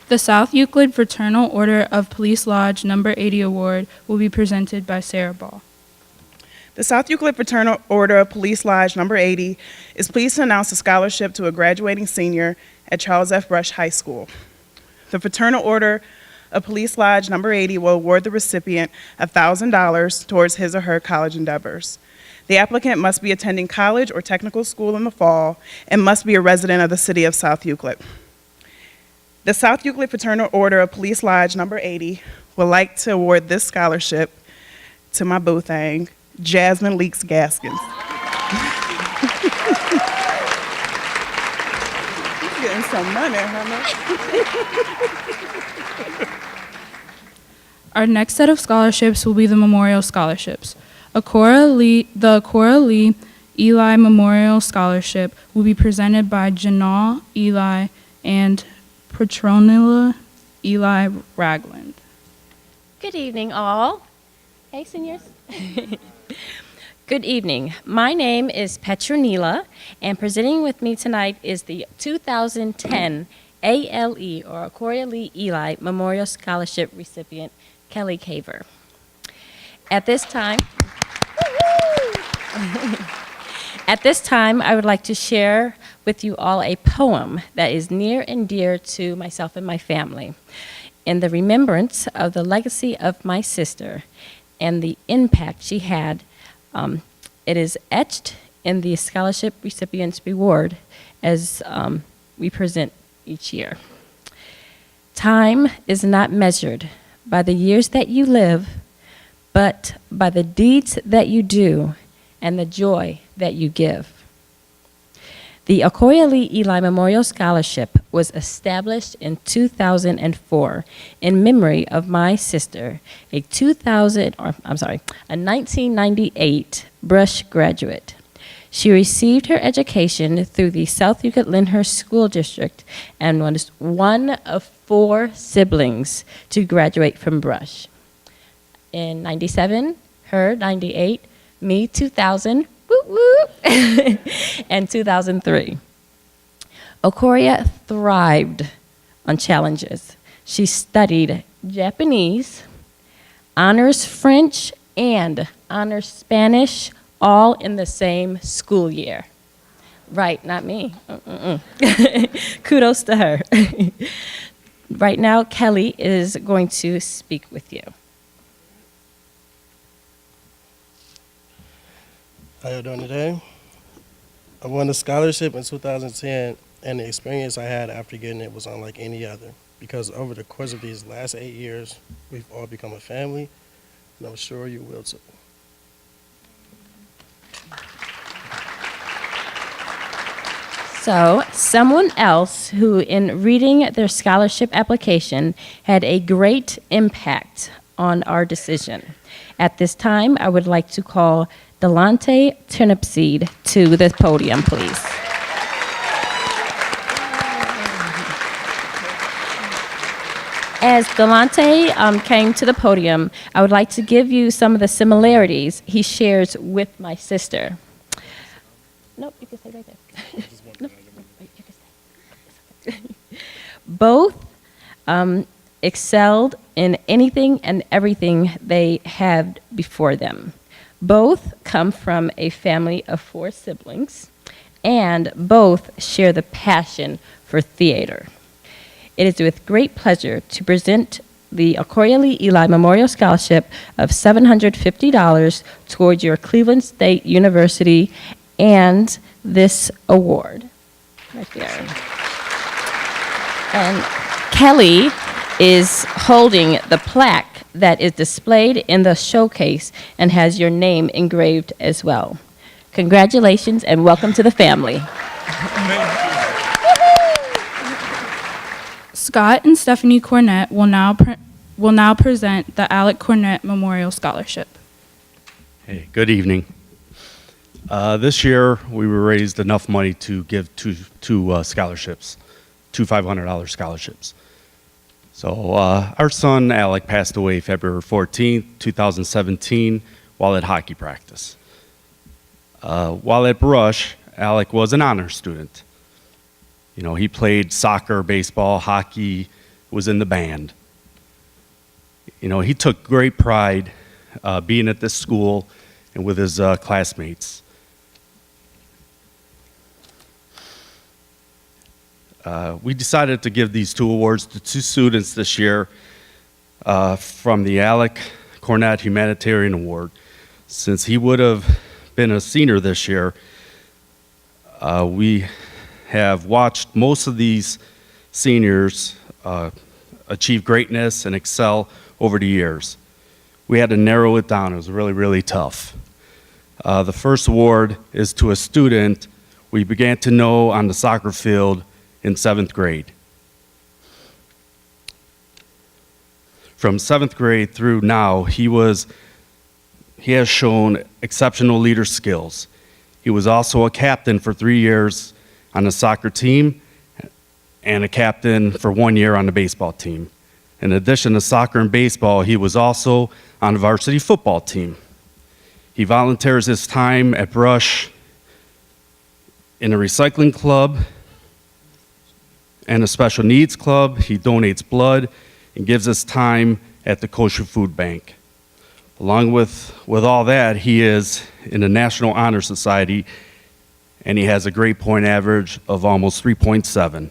The South Euclid Fraternal Order of Police Lodge Number 80 Award will be presented by Sarah Ball. The South Euclid Fraternal Order of Police Lodge Number 80 is pleased to announce a scholarship to a graduating senior at Charles F. Brush High School. The Fraternal Order of Police Lodge Number 80 will award the recipient $1,000 towards his or her college endeavors. The applicant must be attending college or technical school in the fall and must be a resident of the city of South Euclid. The South Euclid Fraternal Order of Police Lodge Number 80 would like to award this scholarship to my boo thing, Jasmine Leaks Gaskins. She's getting some money, huh? Our next set of scholarships will be the Memorial Scholarships. The Cora Lee Eli Memorial Scholarship will be presented by Janal Eli and Petronilla Eli Ragland. Good evening, all. Hey, seniors. Good evening. My name is Petronilla, and presenting with me tonight is the 2010 ALE, or Cora Lee Eli Memorial Scholarship recipient, Kelly Caver. At this time, I would like to share with you all a poem that is near and dear to myself and my family, in the remembrance of the legacy of my sister and the impact she had. It is etched in the scholarship recipient's reward as we present each year. Time is not measured by the years that you live, but by the deeds that you do and the joy that you give. The Cora Lee Eli Memorial Scholarship was established in 2004 in memory of my sister, a 1998 Brush graduate. She received her education through the South Euclid Lyndhurst School District and was one of 4 siblings to graduate from Brush. In 97, her 98, me 2000, woo woo, and 2003. Okoria thrived on challenges. She studied Japanese, honors French, and honors Spanish, all in the same school year. Right, not me. Kudos to her. Right now, Kelly is going to speak with you. How you doing today? I won a scholarship in 2010, and the experience I had after getting it was unlike any other, because over the course of these last 8 years, we've all become a family, and I'm sure you will too. So, someone else who, in reading their scholarship application, had a great impact on our decision. At this time, I would like to call Delonte Turnipseed to the podium, please. As Delonte came to the podium, I would like to give you some of the similarities he shares with my sister. Nope, you can stay right there. Nope, you can stay. Both excelled in anything and everything they had before them. Both come from a family of 4 siblings, and both share the passion for theater. It is with great pleasure to present the Okoye Eli Memorial Scholarship of $750 toward your Cleveland State University and this award. Right there. And Kelly is holding the plaque that is displayed in the showcase and has your name engraved as well. Congratulations and welcome to the family. Scott and Stephanie Cornett will now present the Alec Cornett Memorial Scholarship. Hey, good evening. This year, we raised enough money to give two scholarships, two $500 scholarships. So our son, Alec, passed away February 14th, 2017, while at hockey practice. While at Brush, Alec was an honor student. You know, he played soccer, baseball, hockey, was in the band. You know, he took great pride being at this school and with his classmates. We decided to give these 2 awards to 2 students this year from the Alec Cornett Humanitarian Award. Since he would have been a senior this year, we have watched most of these seniors achieve greatness and excel over the years. We had to narrow it down. It was really, really tough. The first award is to a student we began to know on the soccer field in 7th grade. From 7th grade through now, he has shown exceptional leader skills. He was also a captain for 3 years on the soccer team and a captain for 1 year on the baseball team. In addition to soccer and baseball, he was also on the varsity football team. He volunteers his time at Brush in a recycling club and a special needs club. He donates blood and gives his time at the Kosher Food Bank. Along with all that, he is in the National Honor Society, and he has a grade point average of almost 3.7.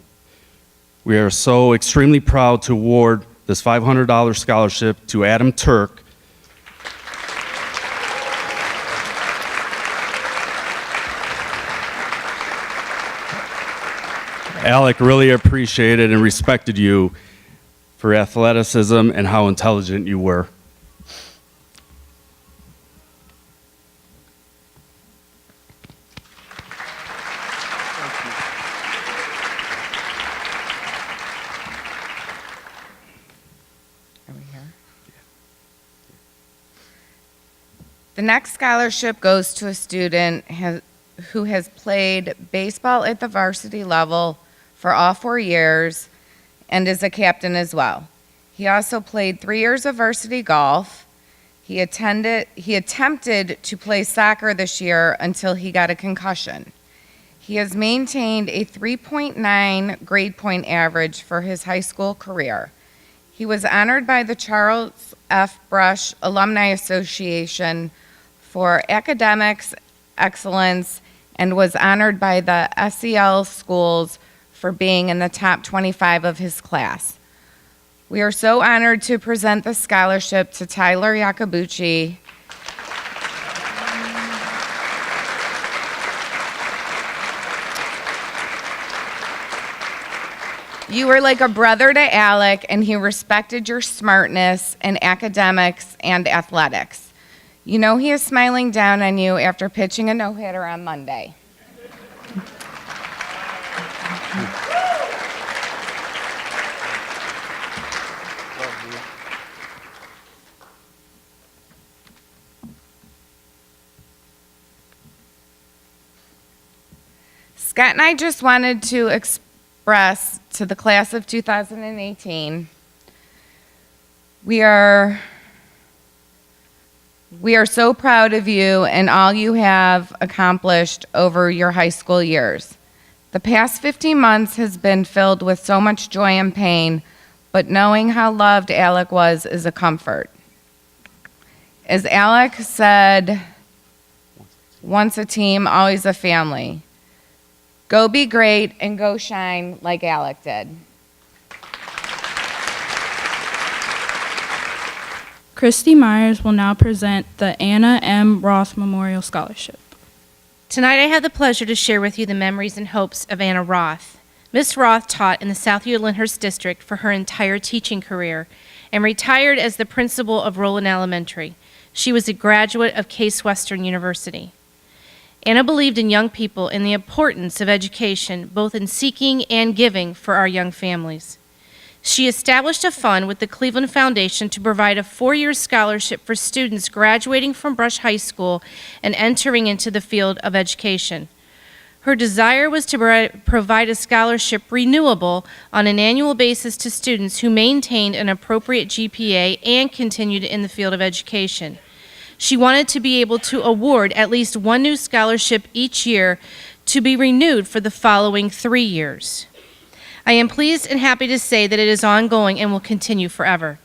We are so extremely proud to award this $500 scholarship to Adam Turk. Alec really appreciated and respected you for athleticism and how intelligent you were. The next scholarship goes to a student who has played baseball at the varsity level for all 4 years and is a captain as well. He also played 3 years of varsity golf. He attempted to play soccer this year until he got a concussion. He has maintained a 3.9 grade point average for his high school career. He was honored by the Charles F. Brush Alumni Association for academics excellence and was honored by the SEL schools for being in the top 25 of his class. We are so honored to present the scholarship to Tyler Yakabuchi. You were like a brother to Alec, and he respected your smartness in academics and athletics. You know he is smiling down on you after pitching a no-hitter on Monday. Scott and I just wanted to express to the class of 2018, we are so proud of you and all you have accomplished over your high school years. The past 15 months has been filled with so much joy and pain, but knowing how loved Alec was is a comfort. As Alec said, once a team, always a family. Go be great and go shine like Alec did. Christy Myers will now present the Anna M. Roth Memorial Scholarship. Tonight I have the pleasure to share with you the memories and hopes of Anna Roth. Miss Roth taught in the Southview Lyndhurst District for her entire teaching career and retired as the principal of Roland Elementary. She was a graduate of Case Western University. Anna believed in young people and the importance of education, both in seeking and giving for our young families. She established a fund with the Cleveland Foundation to provide a 4-year scholarship for students graduating from Brush High School and entering into the field of education. Her desire was to provide a scholarship renewable on an annual basis to students who maintained an appropriate GPA and continued in the field of education. She wanted to be able to award at least one new scholarship each year to be renewed for the following 3 years. I am pleased and happy to say that it is ongoing and will continue forever.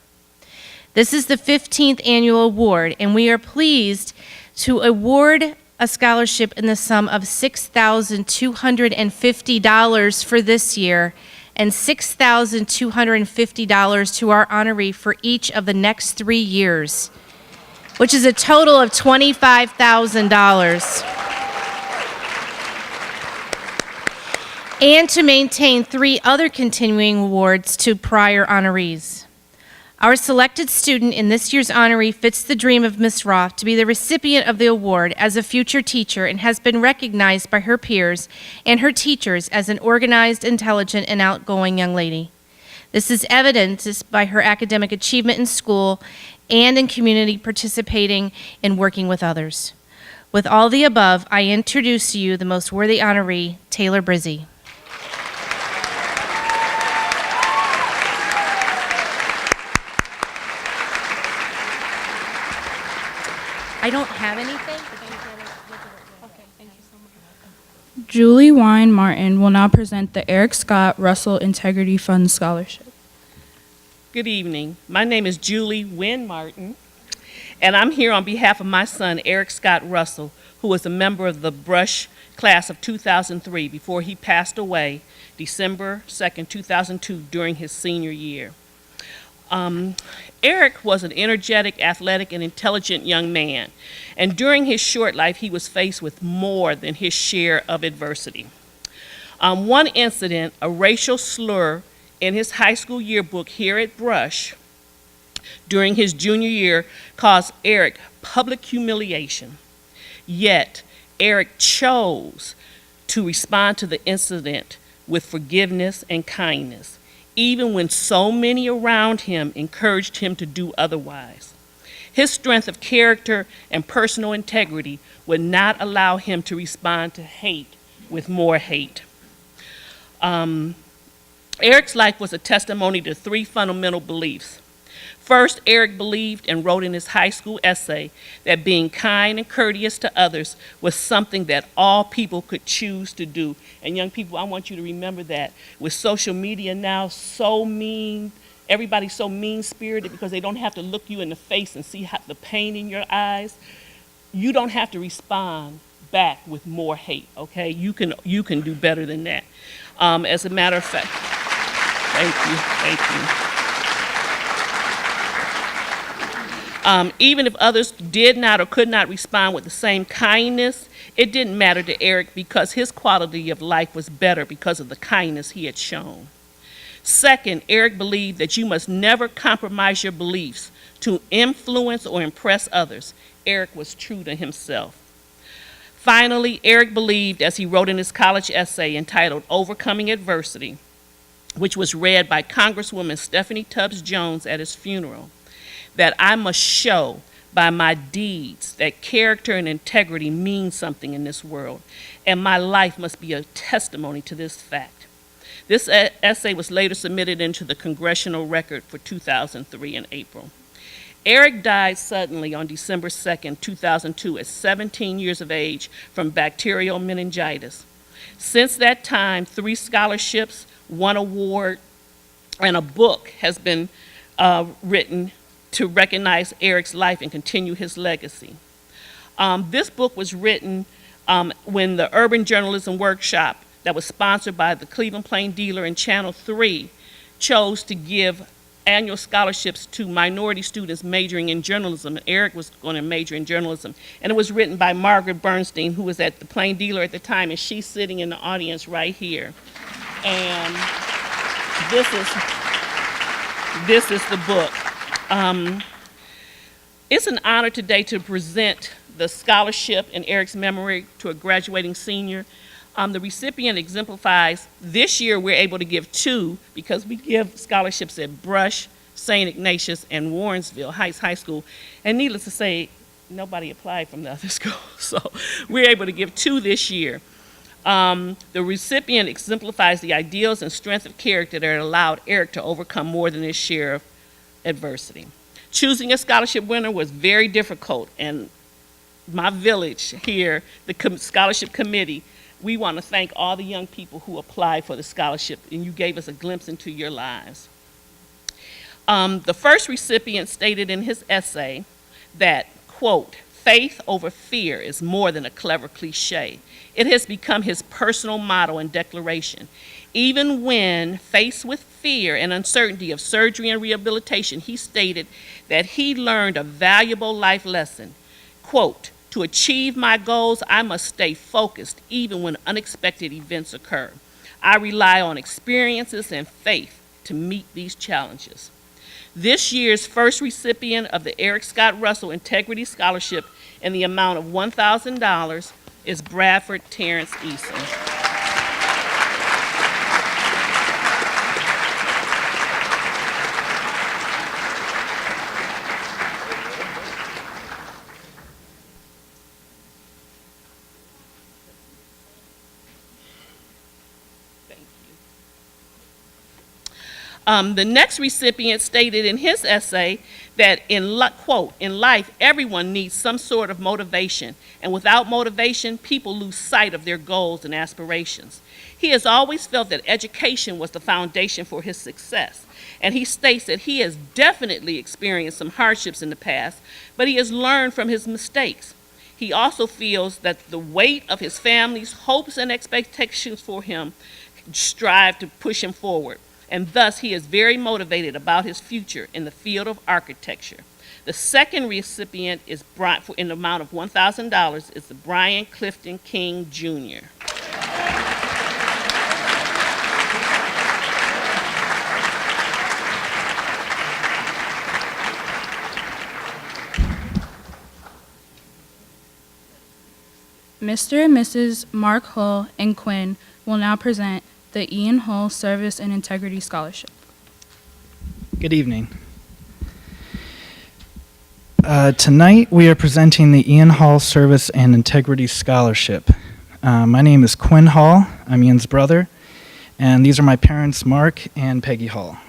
This is the 15th annual award, and we are pleased to award a scholarship in the sum of $6,250 for this year and $6,250 to our honoree for each of the next 3 years, which is a total of $25,000. And to maintain 3 other continuing awards to prior honorees. Our selected student in this year's honoree fits the dream of Ms. Roth to be the recipient of the award as a future teacher and has been recognized by her peers and her teachers as an organized, intelligent, and outgoing young lady. This is evidenced by her academic achievement in school and in community participating and working with others. With all the above, I introduce to you the most worthy honoree, Taylor Brizzi. I don't have anything. Okay, thank you so much. Julie Wine Martin will now present the Eric Scott Russell Integrity Fund Scholarship. Good evening. My name is Julie Wynn Martin, and I'm here on behalf of my son, Eric Scott Russell, who was a member of the Brush class of 2003 before he passed away December 2nd, 2002, during his senior year. Eric was an energetic, athletic, and intelligent young man, and during his short life, he was faced with more than his share of adversity. One incident, a racial slur in his high school yearbook here at Brush during his junior year, caused Eric public humiliation. Yet, Eric chose to respond to the incident with forgiveness and kindness, even when so many around him encouraged him to do otherwise. His strength of character and personal integrity would not allow him to respond to hate with more hate. Eric's life was a testimony to 3 fundamental beliefs. First, Eric believed and wrote in his high school essay that being kind and courteous to others was something that all people could choose to do. And young people, I want you to remember that. With social media now so mean, everybody's so mean-spirited because they don't have to look you in the face and see the pain in your eyes. You don't have to respond back with more hate, okay? You can do better than that. As a matter of fact, thank you. Even if others did not or could not respond with the same kindness, it didn't matter to Eric because his quality of life was better because of the kindness he had shown. Second, Eric believed that you must never compromise your beliefs to influence or impress others. Eric was true to himself. Finally, Eric believed, as he wrote in his college essay entitled Overcoming Adversity, which was read by Congresswoman Stephanie Tubbs Jones at his funeral, that I must show by my deeds, that character and integrity mean something in this world, and my life must be a testimony to this fact. This essay was later submitted into the Congressional Record for 2003 in April. Eric died suddenly on December 2nd, 2002, at 17 years of age from bacterial meningitis. Since that time, 3 scholarships, 1 award, and a book has been written to recognize Eric's life and continue his legacy. This book was written when the Urban Journalism Workshop that was sponsored by the Cleveland Plain Dealer and Channel 3 chose to give annual scholarships to minority students majoring in journalism. Eric was going to major in journalism. And it was written by Margaret Bernstein, who was at the Plain Dealer at the time, and she's sitting in the audience right here. And this is the book. It's an honor today to present the scholarship in Eric's memory to a graduating senior. The recipient exemplifies, this year we're able to give 2 because we give scholarships at Brush, St. Ignatius, and Warrensville Heights High School. And needless to say, nobody applied from the other schools, so we're able to give 2 this year. The recipient exemplifies the ideals and strength of character that allowed Eric to overcome more than his share of adversity. Choosing a scholarship winner was very difficult, and my village here, the scholarship committee, we want to thank all the young people who applied for the scholarship, and you gave us a glimpse into your lives. The first recipient stated in his essay that, quote, "Faith over fear is more than a clever cliche. It has become his personal motto and declaration. Even when faced with fear and uncertainty of surgery and rehabilitation, he stated that he learned a valuable life lesson. Quote, to achieve my goals, I must stay focused even when unexpected events occur. I rely on experiences and faith to meet these challenges." This year's first recipient of the Eric Scott Russell Integrity Scholarship in the amount of $1,000 is Bradford Terrence Eason. The next recipient stated in his essay that, quote, "In life, everyone needs some sort of motivation, and without motivation, people lose sight of their goals and aspirations. He has always felt that education was the foundation for his success, and he states that he has definitely experienced some hardships in the past, but he has learned from his mistakes. He also feels that the weight of his family's hopes and expectations for him strive to push him forward, and thus he is very motivated about his future in the field of architecture." The second recipient is in the amount of $1,000 is the Brian Clifton King Jr. Mr. and Mrs. Mark Hull and Quinn will now present the Ian Hull Service and Integrity Scholarship. Good evening. Tonight we are presenting the Ian Hull Service and Integrity Scholarship. My name is Quinn Hull. I'm Ian's brother, and these are my parents, Mark and Peggy Hull.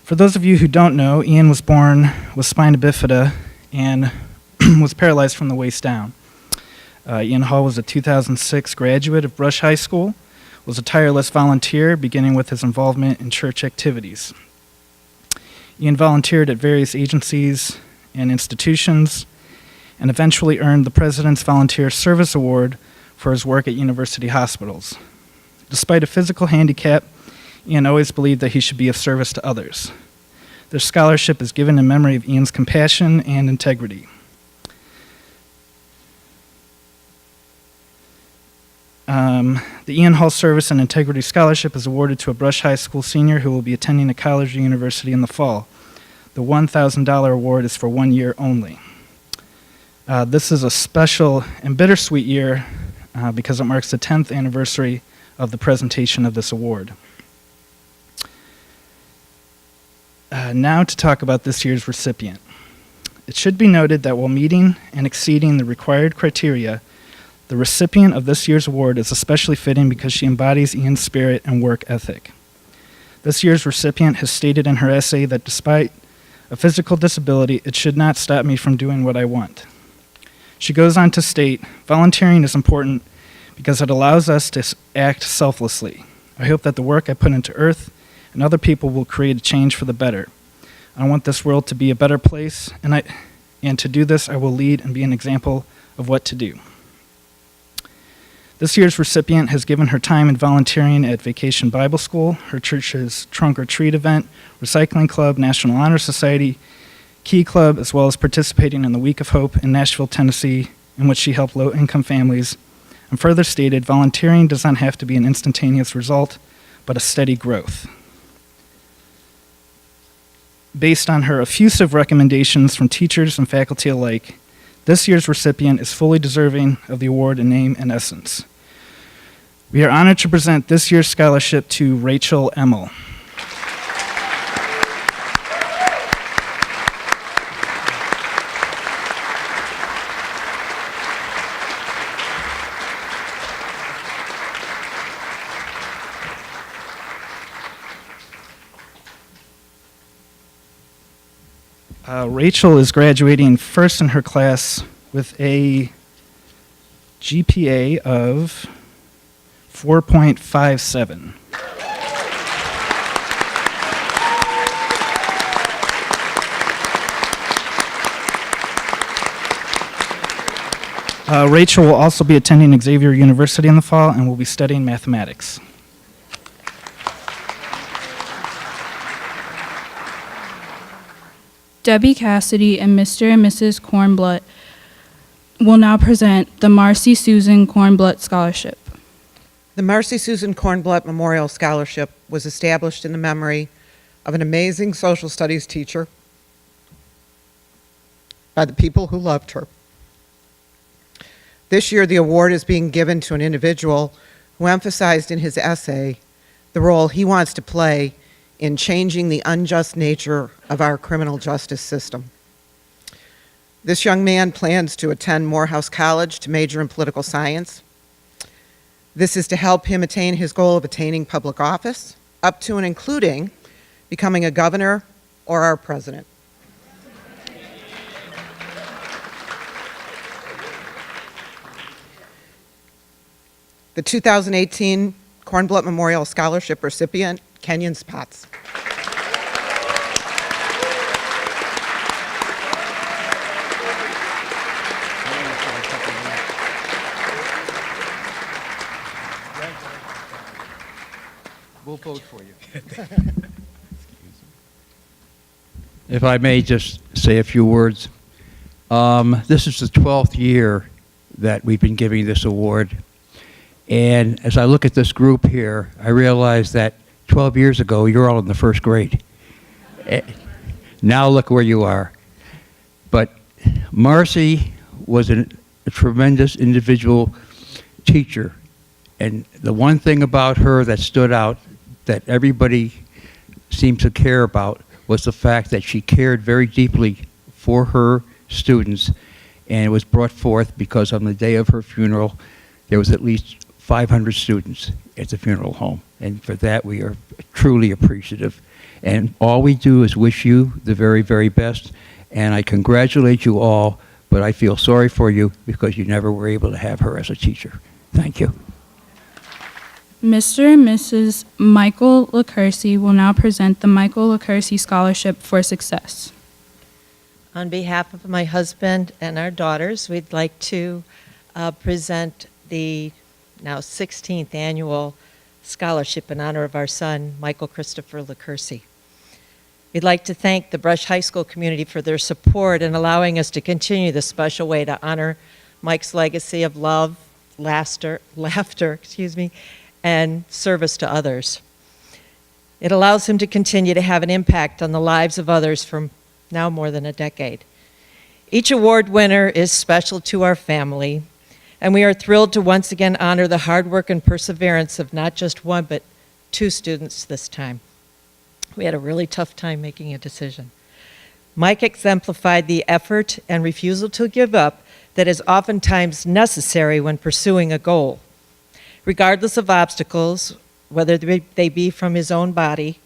For those of you who don't know, Ian was born with spina bifida and was paralyzed from the waist down. Ian Hull was a 2006 graduate of Brush High School, was a tireless volunteer, beginning with his involvement in church activities. Ian volunteered at various agencies and institutions, and eventually earned the President's Volunteer Service Award for his work at university hospitals. Despite a physical handicap, Ian always believed that he should be of service to others. This scholarship is given in memory of Ian's compassion and integrity. The Ian Hull Service and Integrity Scholarship is awarded to a Brush High School senior who will be attending a college or university in the fall. The $1,000 award is for 1 year only. This is a special and bittersweet year because it marks the 10th anniversary of the presentation of this award. Now to talk about this year's recipient. It should be noted that while meeting and exceeding the required criteria, the recipient of this year's award is especially fitting because she embodies Ian's spirit and work ethic. This year's recipient has stated in her essay that despite a physical disability, it should not stop me from doing what I want. She goes on to state, volunteering is important because it allows us to act selflessly. I hope that the work I put into Earth and other people will create a change for the better. I want this world to be a better place, and to do this, I will lead and be an example of what to do. This year's recipient has given her time in volunteering at Vacation Bible School, her church's Trunk or Treat event, Recycling Club, National Honor Society, Key Club, as well as participating in the Week of Hope in Nashville, Tennessee, in which she helped low-income families. And further stated, volunteering does not have to be an instantaneous result, but a steady growth. Based on her effusive recommendations from teachers and faculty alike, this year's recipient is fully deserving of the award in name and essence. We are honored to present this year's scholarship to Rachel Emmel. Rachel is graduating first in her class with a GPA of 4.57. Rachel will also be attending Xavier University in the fall and will be studying mathematics. Debbie Cassidy and Mr. and Mrs. Kornbluth will now present the Marcy Susan Kornbluth Scholarship. The Marcy Susan Kornbluth Memorial Scholarship was established in the memory of an amazing social studies teacher by the people who loved her. This year, the award is being given to an individual who emphasized in his essay the role he wants to play in changing the unjust nature of our criminal justice system. This young man plans to attend Morehouse College to major in political science. This is to help him attain his goal of attaining public office, up to and including becoming a governor or our president. The 2018 Kornbluth Memorial Scholarship recipient, Kenyon Spots. We'll vote for you. If I may just say a few words. This is the 12th year that we've been giving this award. And as I look at this group here, I realize that 12 years ago, you're all in the first grade. Now look where you are. But Marcy was a tremendous individual teacher. And the one thing about her that stood out that everybody seemed to care about was the fact that she cared very deeply for her students. And it was brought forth because on the day of her funeral, there was at least 500 students at the funeral home. And for that, we are truly appreciative. And all we do is wish you the very, very best. And I congratulate you all, but I feel sorry for you because you never were able to have her as a teacher. Thank you. Mr. and Mrs. Michael LaCursey will now present the Michael LaCursey Scholarship for Success. On behalf of my husband and our daughters, we'd like to present the now 16th annual scholarship in honor of our son, Michael Christopher LaCursey. We'd like to thank the Brush High School community for their support in allowing us to continue this special way to honor Mike's legacy of love, laughter, and service to others. It allows him to continue to have an impact on the lives of others for now more than a decade. Each award winner is special to our family, and we are thrilled to once again honor the hard work and perseverance of not just one, but 2 students this time. We had a really tough time making a decision. Mike exemplified the effort and refusal to give up that is oftentimes necessary when pursuing a goal. Regardless of obstacles, whether they be from his own body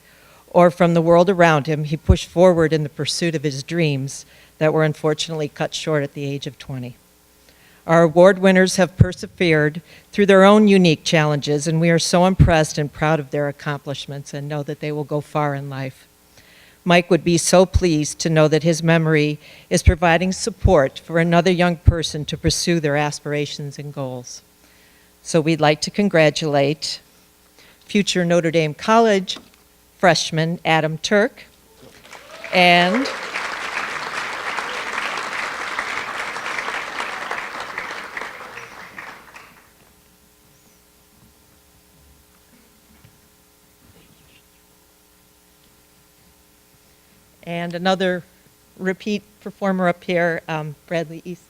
or from the world around him, he pushed forward in the pursuit of his dreams that were unfortunately cut short at the age of 20. Our award winners have persevered through their own unique challenges, and we are so impressed and proud of their accomplishments and know that they will go far in life. Mike would be so pleased to know that his memory is providing support for another young person to pursue their aspirations and goals. So we'd like to congratulate future Notre Dame College freshman Adam Turk and another repeat performer up here,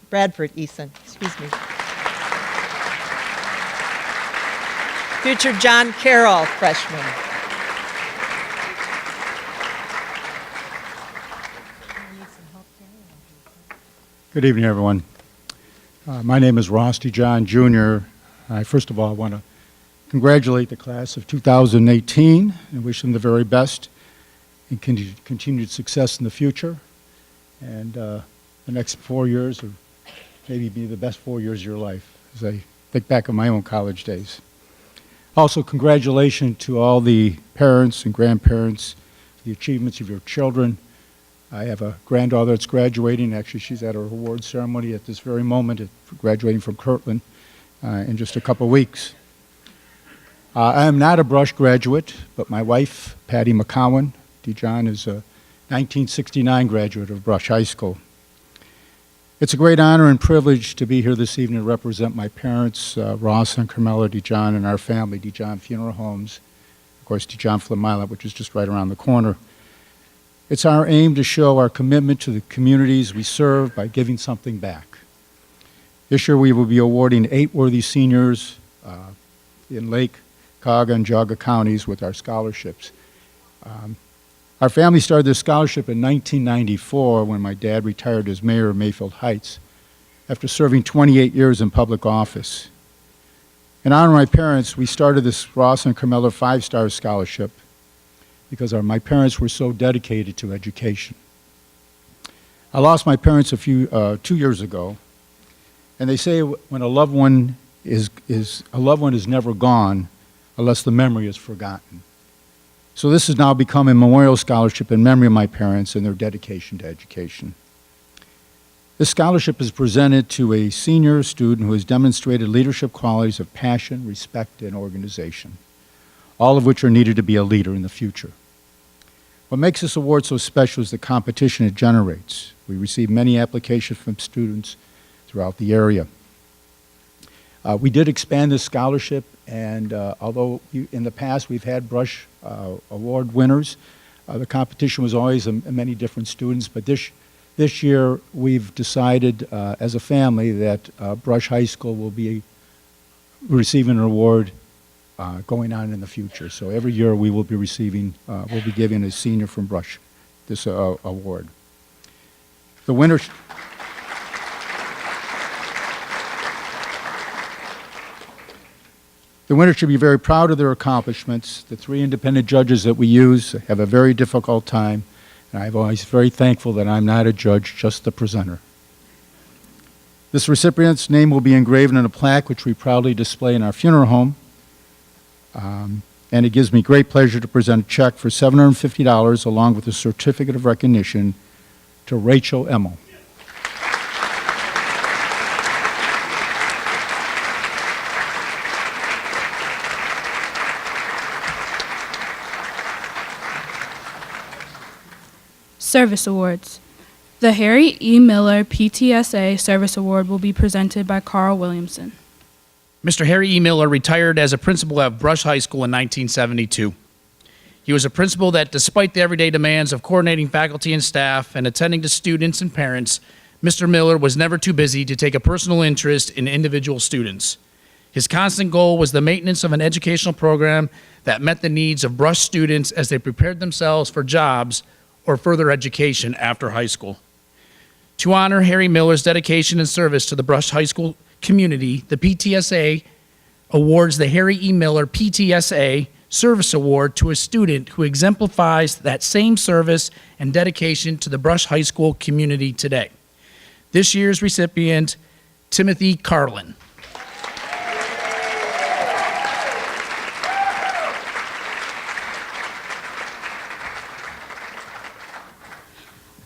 Bradford Eason, excuse me. Future John Carroll, freshman. Good evening, everyone. My name is Rusty John Jr. I first of all want to congratulate the class of 2018 and wish them the very best and continued success in the future. And the next 4 years will maybe be the best 4 years of your life, as I think back on my own college days. Also, congratulations to all the parents and grandparents, the achievements of your children. I have a granddaughter that's graduating. Actually, she's at her award ceremony at this very moment, graduating from Kirtland in just a couple weeks. I am not a Brush graduate, but my wife, Patty McCowan, Dijon, is a 1969 graduate of Brush High School. It's a great honor and privilege to be here this evening to represent my parents, Ross and Carmela Dijon, and our family, Dijon Funeral Homes, of course, Dijon Flint Milat, which is just right around the corner. It's our aim to show our commitment to the communities we serve by giving something back. This year we will be awarding 8 worthy seniors in Lake, Cuyahoga, and Geauga counties with our scholarships. Our family started this scholarship in 1994 when my dad retired as mayor of Mayfield Heights after serving 28 years in public office. In honor of my parents, we started this Ross and Carmela 5-star scholarship because my parents were so dedicated to education. I lost my parents 2 years ago, and they say when a loved one is never gone unless the memory is forgotten. So this has now become a memorial scholarship in memory of my parents and their dedication to education. This scholarship is presented to a senior student who has demonstrated leadership qualities of passion, respect, and organization, all of which are needed to be a leader in the future. What makes this award so special is the competition it generates. We receive many applications from students throughout the area. We did expand this scholarship, and although in the past we've had Brush award winners, the competition was always many different students, but this year we've decided as a family that Brush High School will be receiving an award going on in the future. So every year we will be we'll be giving a senior from Brush this award. The winner. The winners should be very proud of their accomplishments. The 3 independent judges that we use have a very difficult time, and I'm always very thankful that I'm not a judge, just the presenter. This recipient's name will be engraved on a plaque which we proudly display in our funeral home, and it gives me great pleasure to present a check for $750 along with a certificate of recognition to Rachel Emmel. Service Awards. The Harry E. Miller PTSA Service Award will be presented by Carl Williamson. Mr. Harry E. Miller retired as a principal at Brush High School in 1972. He was a principal that, despite the everyday demands of coordinating faculty and staff and attending to students and parents, Mr. Miller was never too busy to take a personal interest in individual students. His constant goal was the maintenance of an educational program that met the needs of Brush students as they prepared themselves for jobs or further education after high school. To honor Harry Miller's dedication and service to the Brush High School community, the PTSA awards the Harry E. Miller PTSA Service Award to a student who exemplifies that same service and dedication to the Brush High School community today. This year's recipient, Timothy Carlin.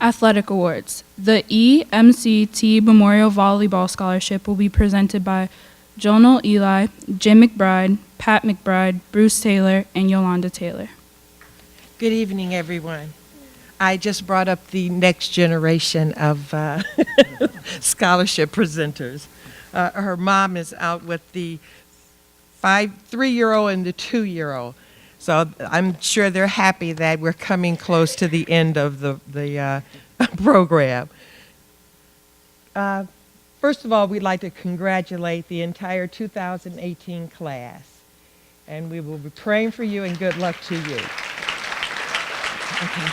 Athletic Awards. The EMCT Memorial Volleyball Scholarship will be presented by Jonal Eli, Jim McBride, Pat McBride, Bruce Taylor, and Yolanda Taylor. Good evening, everyone. I just brought up the next generation of scholarship presenters. Her mom is out with the 3-year-old and the 2-year-old. So I'm sure they're happy that we're coming close to the end of the program. First of all, we'd like to congratulate the entire 2018 class. And we will be praying for you and good luck to you. Okay.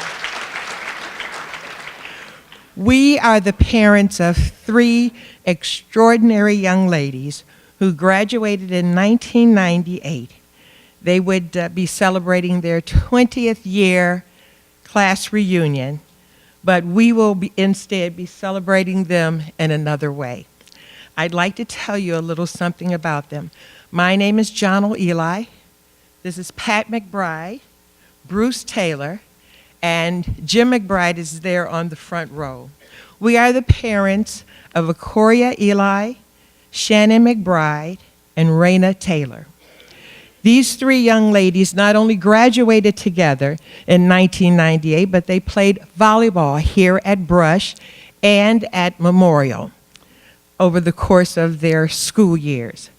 We are the parents of 3 extraordinary young ladies who graduated in 1998. They would be celebrating their 20th year class reunion, but we will instead be celebrating them in another way. I'd like to tell you a little something about them. My name is Jonal Eli. This is Pat McBride, Bruce Taylor, and Jim McBride is there on the front row. We are the parents of Akoria Eli, Shannon McBride, and Raina Taylor. These 3 young ladies not only graduated together in 1998, but they played volleyball here at Brush and at Memorial over the course of their school years.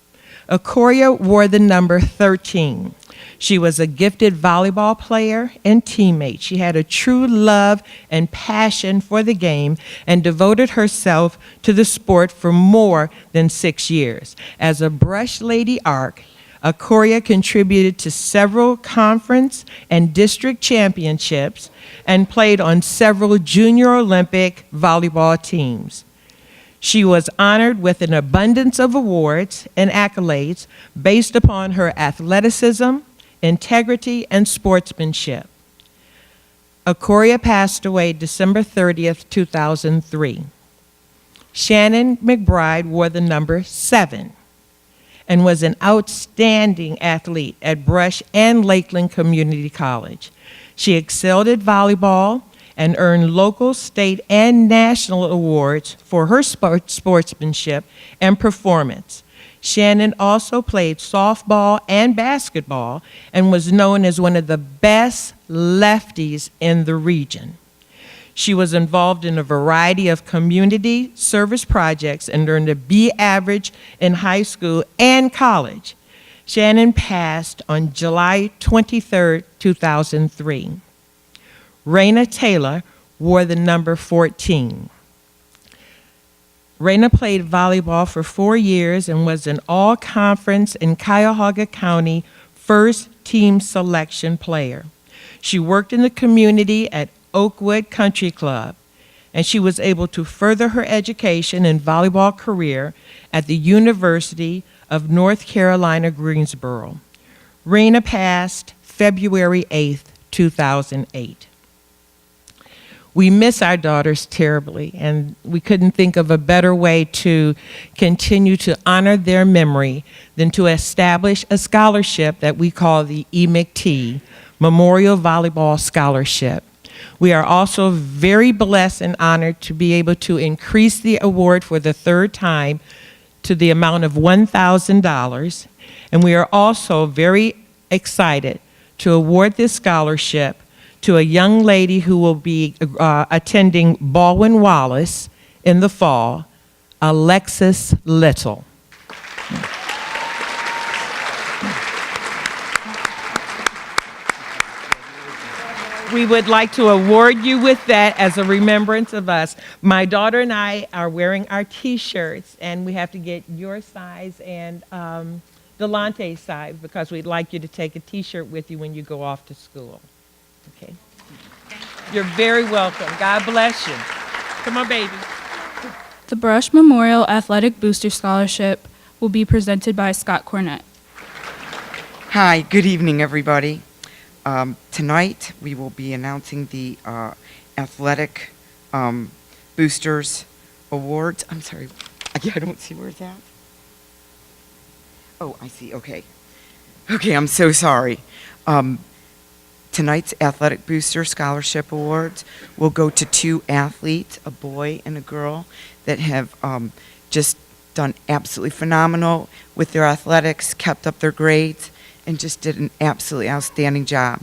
Akoria wore the number 13. She was a gifted volleyball player and teammate. She had a true love and passion for the game and devoted herself to the sport for more than 6 years. As a Brush Lady Arc, Akoria contributed to several conference and district championships and played on several junior Olympic volleyball teams. She was honored with an abundance of awards and accolades based upon her athleticism, integrity, and sportsmanship. Akoria passed away December 30th, 2003. Shannon McBride wore the number 7. And was an outstanding athlete at Brush and Lakeland Community College. She excelled at volleyball and earned local, state, and national awards for her sportsmanship and performance. Shannon also played softball and basketball and was known as one of the best lefties in the region. She was involved in a variety of community service projects and earned a B average in high school and college. Shannon passed on July 23, 2003. Raina Taylor wore the number 14. Raina played volleyball for 4 years and was an all-conference and Cuyahoga County first team selection player. She worked in the community at Oakwood Country Club, and she was able to further her education and volleyball career at the University of North Carolina, Greensboro. Raina passed February 8th, 2008. We miss our daughters terribly, and we couldn't think of a better way to continue to honor their memory than to establish a scholarship that we call the EMCT, Memorial Volleyball Scholarship. We are also very blessed and honored to be able to increase the award for the 3rd time to the amount of $1,000. And we are also very excited to award this scholarship to a young lady who will be attending Baldwin Wallace in the fall, Alexis Little. We would like to award you with that as a remembrance of us. My daughter and I are wearing our T-shirts, and we have to get your size and Delante's size because we'd like you to take a T-shirt with you when you go off to school. Okay. You're very welcome. God bless you. Come on, baby. The Brush Memorial Athletic Booster Scholarship will be presented by Scott Cornett. Hi, good evening, everybody. Tonight, we will be announcing the Athletic Boosters Awards. I'm sorry, I don't see where it's at. Oh, I see, okay. Okay, I'm so sorry. Tonight's Athletic Booster Scholarship Awards will go to 2 athletes, a boy and a girl, that have just done absolutely phenomenal with their athletics, kept up their grades, and just did an absolutely outstanding job.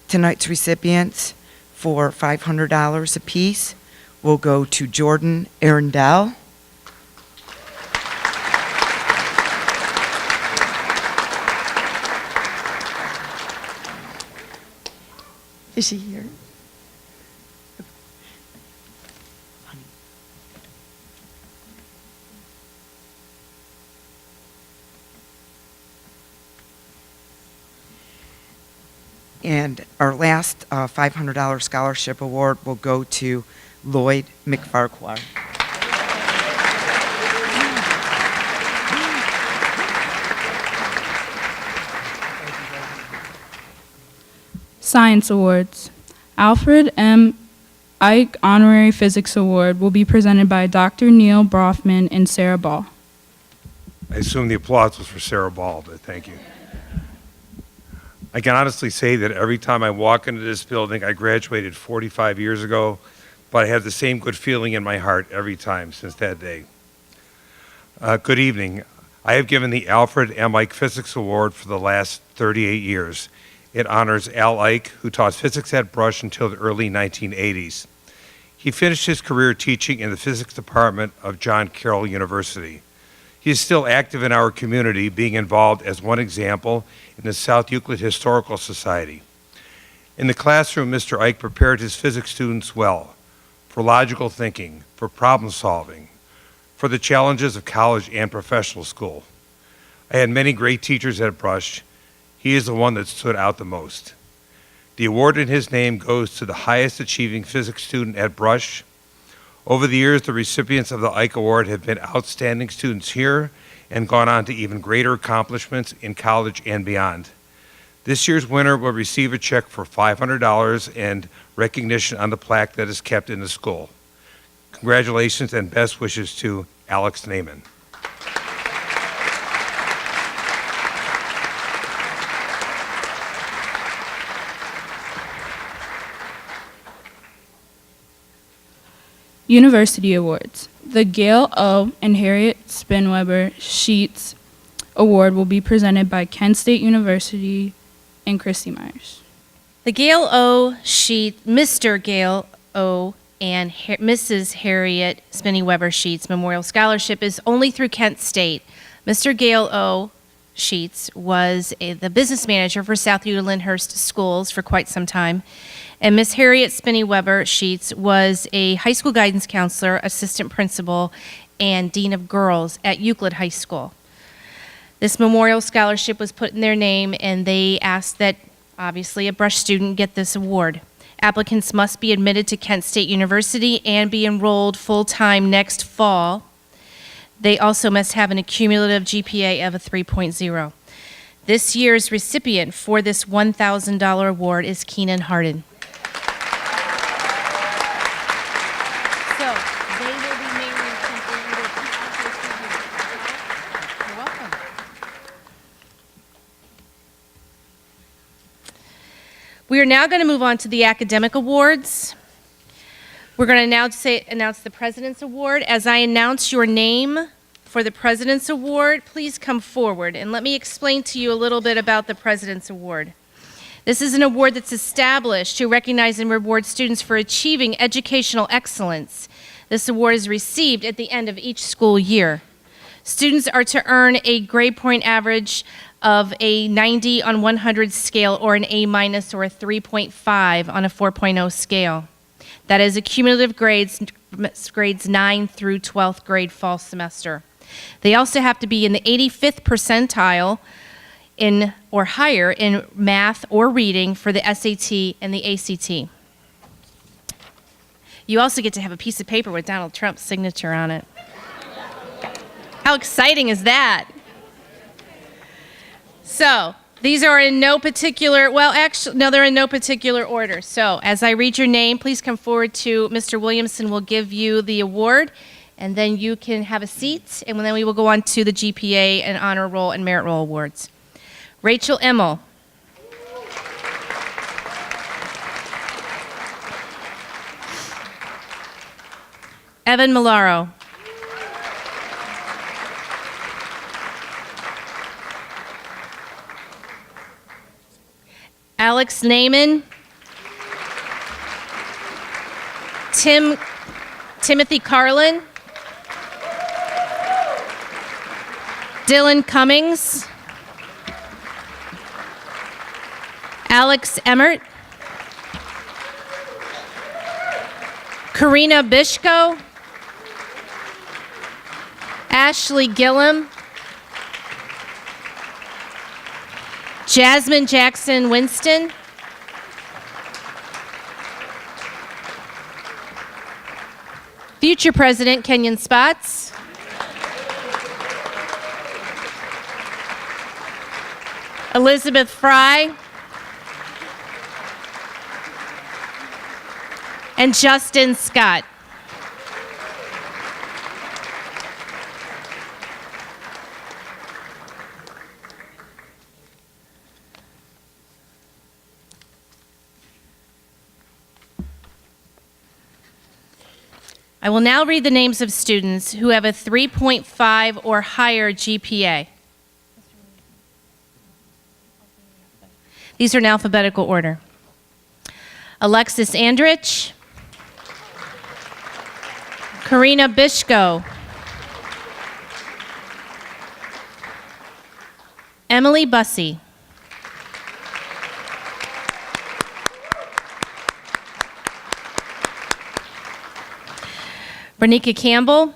Tonight's recipients for $500 apiece will go to Jordan Arundel, is she here? And our last $500 scholarship award will go to Lloyd McFarquhar. Science Awards. Alfred M. Ike Honorary Physics Award will be presented by Dr. Neil Brofman and Sarah Ball. I assume the applause was for Sarah Ball, but thank you. I can honestly say that every time I walk into this building, I graduated 45 years ago, but I have the same good feeling in my heart every time since that day. Good evening. I have given the Alfred M. Ike Physics Award for the last 38 years. It honors Al Ike, who taught physics at Brush until the early 1980s. He finished his career teaching in the physics department of John Carroll University. He is still active in our community, being involved as one example in the South Euclid Historical Society. In the classroom, Mr. Ike prepared his physics students well for logical thinking, for problem solving, for the challenges of college and professional school. I had many great teachers at Brush. He is the one that stood out the most. The award in his name goes to the highest achieving physics student at Brush. Over the years, the recipients of the Ike Award have been outstanding students here and gone on to even greater accomplishments in college and beyond. This year's winner will receive a check for $500 and recognition on the plaque that is kept in the school. Congratulations and best wishes to Alex Naiman. University Awards. The Gail O. and Harriet Spinweber Sheets Award will be presented by Kent State University and Christy Myers. The Gail O. Sheet, Mr. Gail O. and Mrs. Harriet Spinney Weber Sheets Memorial Scholarship is only through Kent State. Mr. Gail O. Sheets was the business manager for South Lyndhurst Schools for quite some time. And Miss Harriet Spinney Weber Sheets was a high school guidance counselor, assistant principal, and dean of girls at Euclid High School. This memorial scholarship was put in their name, and they asked that, obviously, a Brush student get this award. Applicants must be admitted to Kent State University and be enrolled full-time next fall. They also must have an accumulative GPA of a 3.0. This year's recipient for this $1,000 award is Keenan Harden. We are now going to move on to the academic awards. We're going to now announce the President's Award. As I announce your name for the President's Award, please come forward and let me explain to you a little bit about the President's Award. This is an award that's established to recognize and reward students for achieving educational excellence. This award is received at the end of each school year. Students are to earn a grade point average of a 90 on 100 scale or an A- or a 3.5 on a 4.0 scale. That is accumulative grades 9 through 12th grade fall semester. They also have to be in the 85th percentile in or higher in math or reading for the SAT and the ACT. You also get to have a piece of paper with Donald Trump's signature on it. How exciting is that? So, these are in no particular, well, actually, no, they're in no particular order. So, as I read your name, please come forward to Mr. Williamson. Will give you the award, and then you can have a seat, and then we will go on to the GPA and Honor Roll and Merit Roll awards. Rachel Emmel. Evan Milaro. Alex Naiman. Timothy Carlin. Dylan Cummings. Alex Emmert. Karina Bishko. Ashley Gillum. Jasmine Jackson Winston. Future President Kenyon Spots. Elizabeth Fry. And Justin Scott. I will now read the names of students who have a 3.5 or higher GPA. These are in alphabetical order. Alexis Andrich, Karina Bishko, Emily Bussey, Bernica Campbell,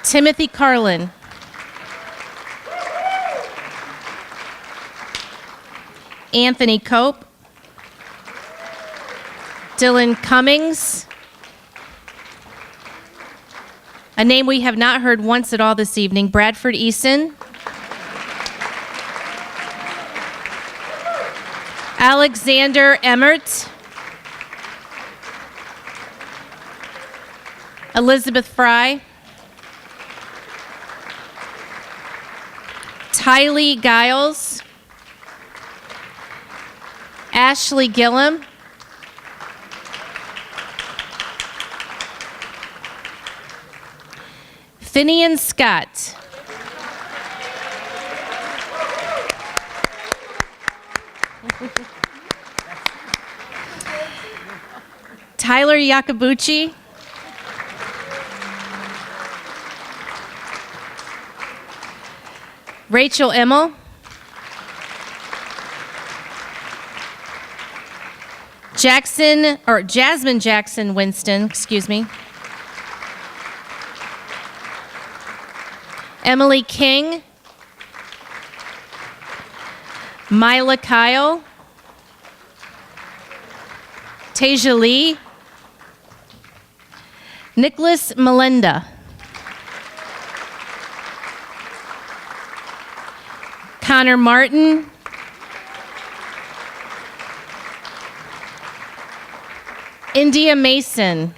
Timothy Carlin, Anthony Cope, Dylan Cummings, a name we have not heard once at all this evening, Bradford Eason, Alexander Emmert, Elizabeth Fry, Tylee Giles, Ashley Gillum, Finian Scott, Tyler Yakabuchi, Rachel Emmel, Jasmine Jackson Winston, excuse me, Emily King, Mila Kyle, Tasia Lee, Nicholas Melinda, Connor Martin, India Mason,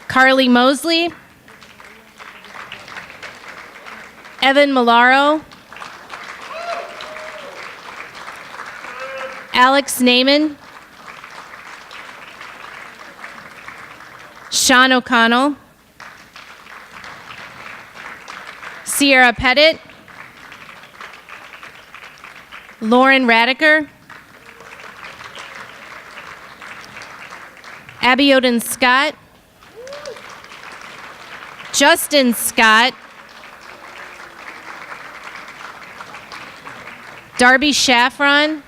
Carly Mosley, Evan Milaro, Alex Naiman, Sean O'Connell, Sierra Pettit, Lauren Radiker, Abiodun Scott, Justin Scott, Darby Shaffron,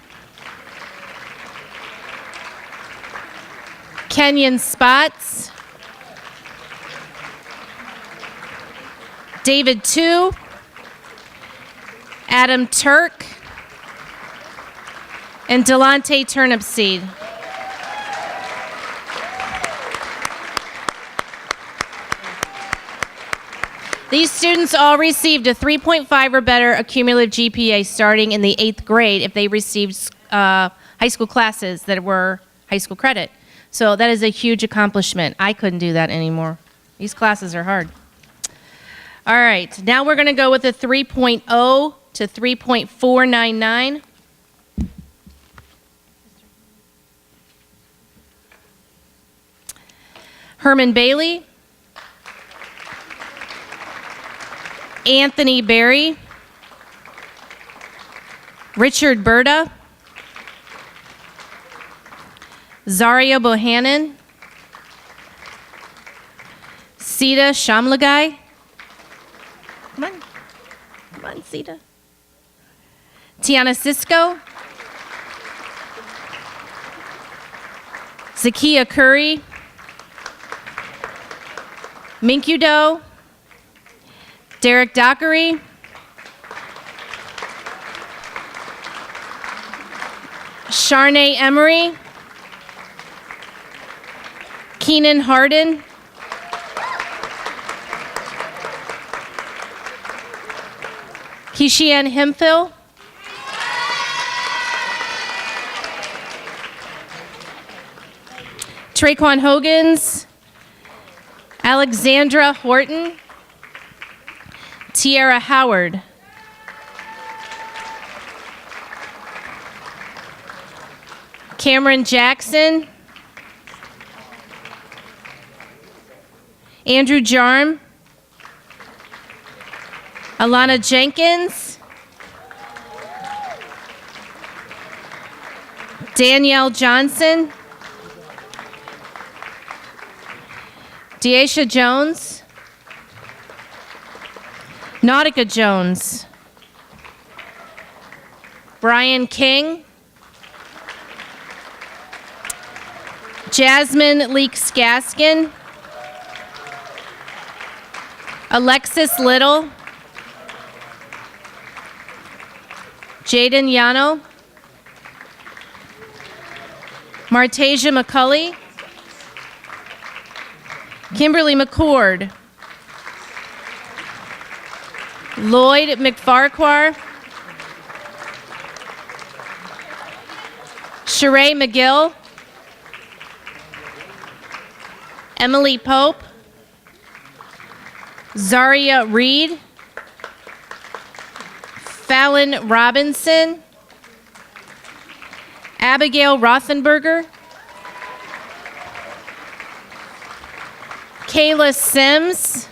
Kenyon Spots, David Tu, Adam Turk, and Delonte Turnipseed. These students all received a 3.5 or better accumulative GPA starting in the 8th grade if they received high school classes that were high school credit. So that is a huge accomplishment. I couldn't do that anymore. These classes are hard. All right, now we're going to go with a 3.0 to 3.499. Herman Bailey, Anthony Berry, Richard Berta, Zaria Bohannon, Sita Shamlagai. Come on, Sita. Tiana Cisco, Zakia Curry, Minku Do, Derek Dockery, Sharnay Emery, Keenan Harden, Kishian Hemphill, Traquan Hogans, Alexandra Horton, Tiara Howard, Cameron Jackson, Andrew Jarm, Alana Jenkins, Danielle Johnson, Deasha Jones, Nautica Jones, Brian King, Jasmine Leaks Gaskin, Alexis Little, Jaden Yano, Martasia McCulley, Kimberly McCord, Lloyd McFarquhar, Sheree McGill, Emily Pope, Zaria Reed, Fallon Robinson, Abigail Rothenberger, Kayla Sims,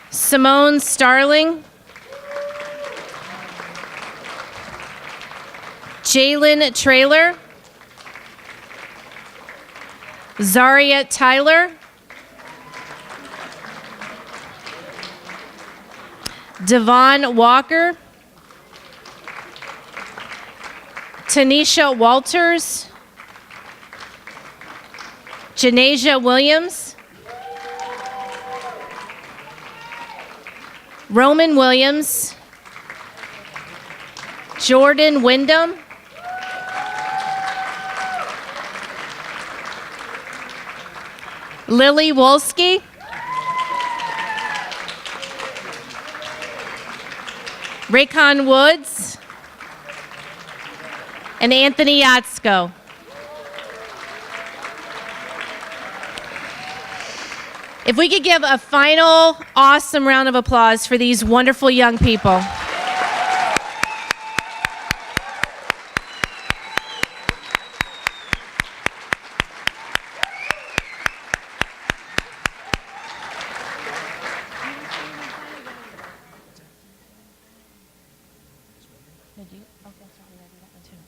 Simone Starling, Jalen Traylor, Zaria Tyler, Devon Walker, Tanisha Walters, Janasia Williams, Roman Williams, Jordan Wyndham, Lily Wolski, Raycon Woods, and Anthony Yatsko. If we could give a final awesome round of applause for these wonderful young people.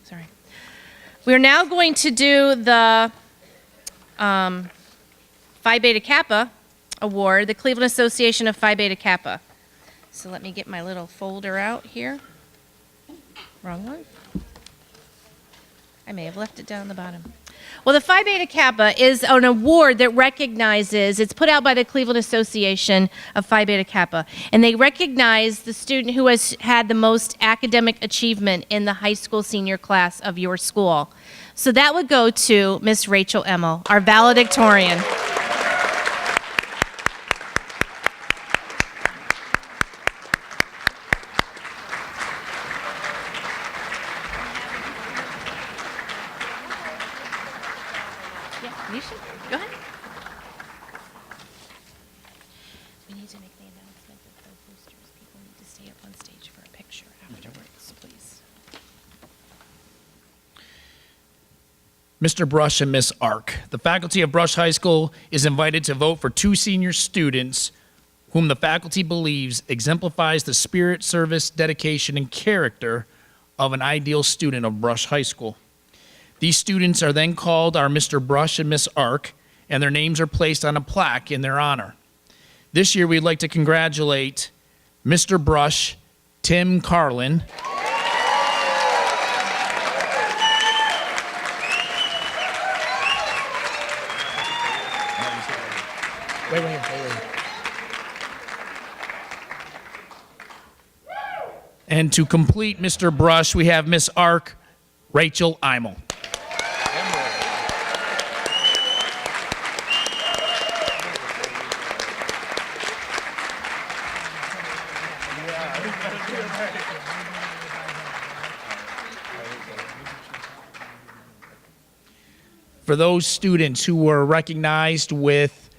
Sorry. We're now going to do the Phi Beta Kappa Award, the Cleveland Association of Phi Beta Kappa. So let me get my little folder out here. Wrong one. I may have left it down the bottom. Well, the Phi Beta Kappa is an award that recognizes, it's put out by the Cleveland Association of Phi Beta Kappa, and they recognize the student who has had the most academic achievement in the high school senior class of your school. So that would go to Miss Rachel Emmel, our valedictorian. Yeah, you should. Go ahead. We need to make the announcement that the boosters, people need to stay up on stage for a picture afterwards, please. Mr. Brush and Miss Ark. The faculty of Brush High School is invited to vote for 2 senior students whom the faculty believes exemplifies the spirit, service, dedication, and character of an ideal student of Brush High School. These students are then called our Mr. Brush and Miss Ark, and their names are placed on a plaque in their honor. This year, we'd like to congratulate Mr. Brush, Tim Carlin, and to complete Mr. Brush, we have Miss Ark, Rachel Eimel. For those students who were recognized with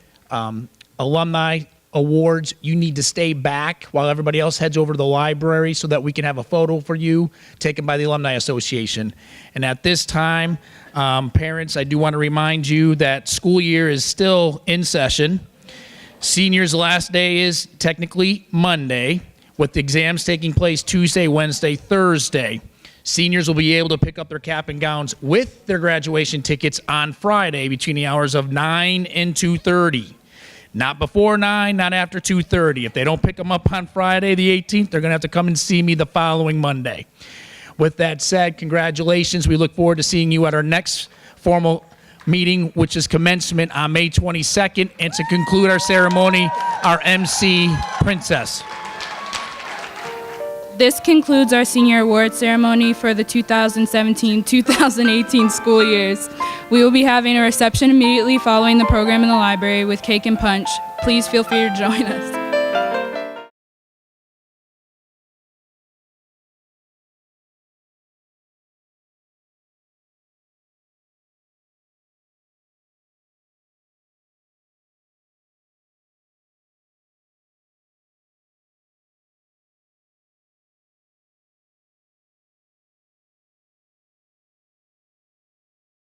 alumni awards, you need to stay back while everybody else heads over to the library so that we can have a photo for you taken by the Alumni Association. And at this time, parents, I do want to remind you that school year is still in session. Seniors' last day is technically Monday, with the exams taking place Tuesday, Wednesday, Thursday. Seniors will be able to pick up their cap and gowns with their graduation tickets on Friday between the hours of 9 and 2:30. Not before 9, not after 2:30. If they don't pick them up on Friday the 18th, they're going to have to come and see me the following Monday. With that said, congratulations. We look forward to seeing you at our next formal meeting, which is commencement on May 22nd. And to conclude our ceremony, our MC, Princess. This concludes our senior award ceremony for the 2017-2018 school years. We will be having a reception immediately following the program in the library with cake and punch. Please feel free to join us.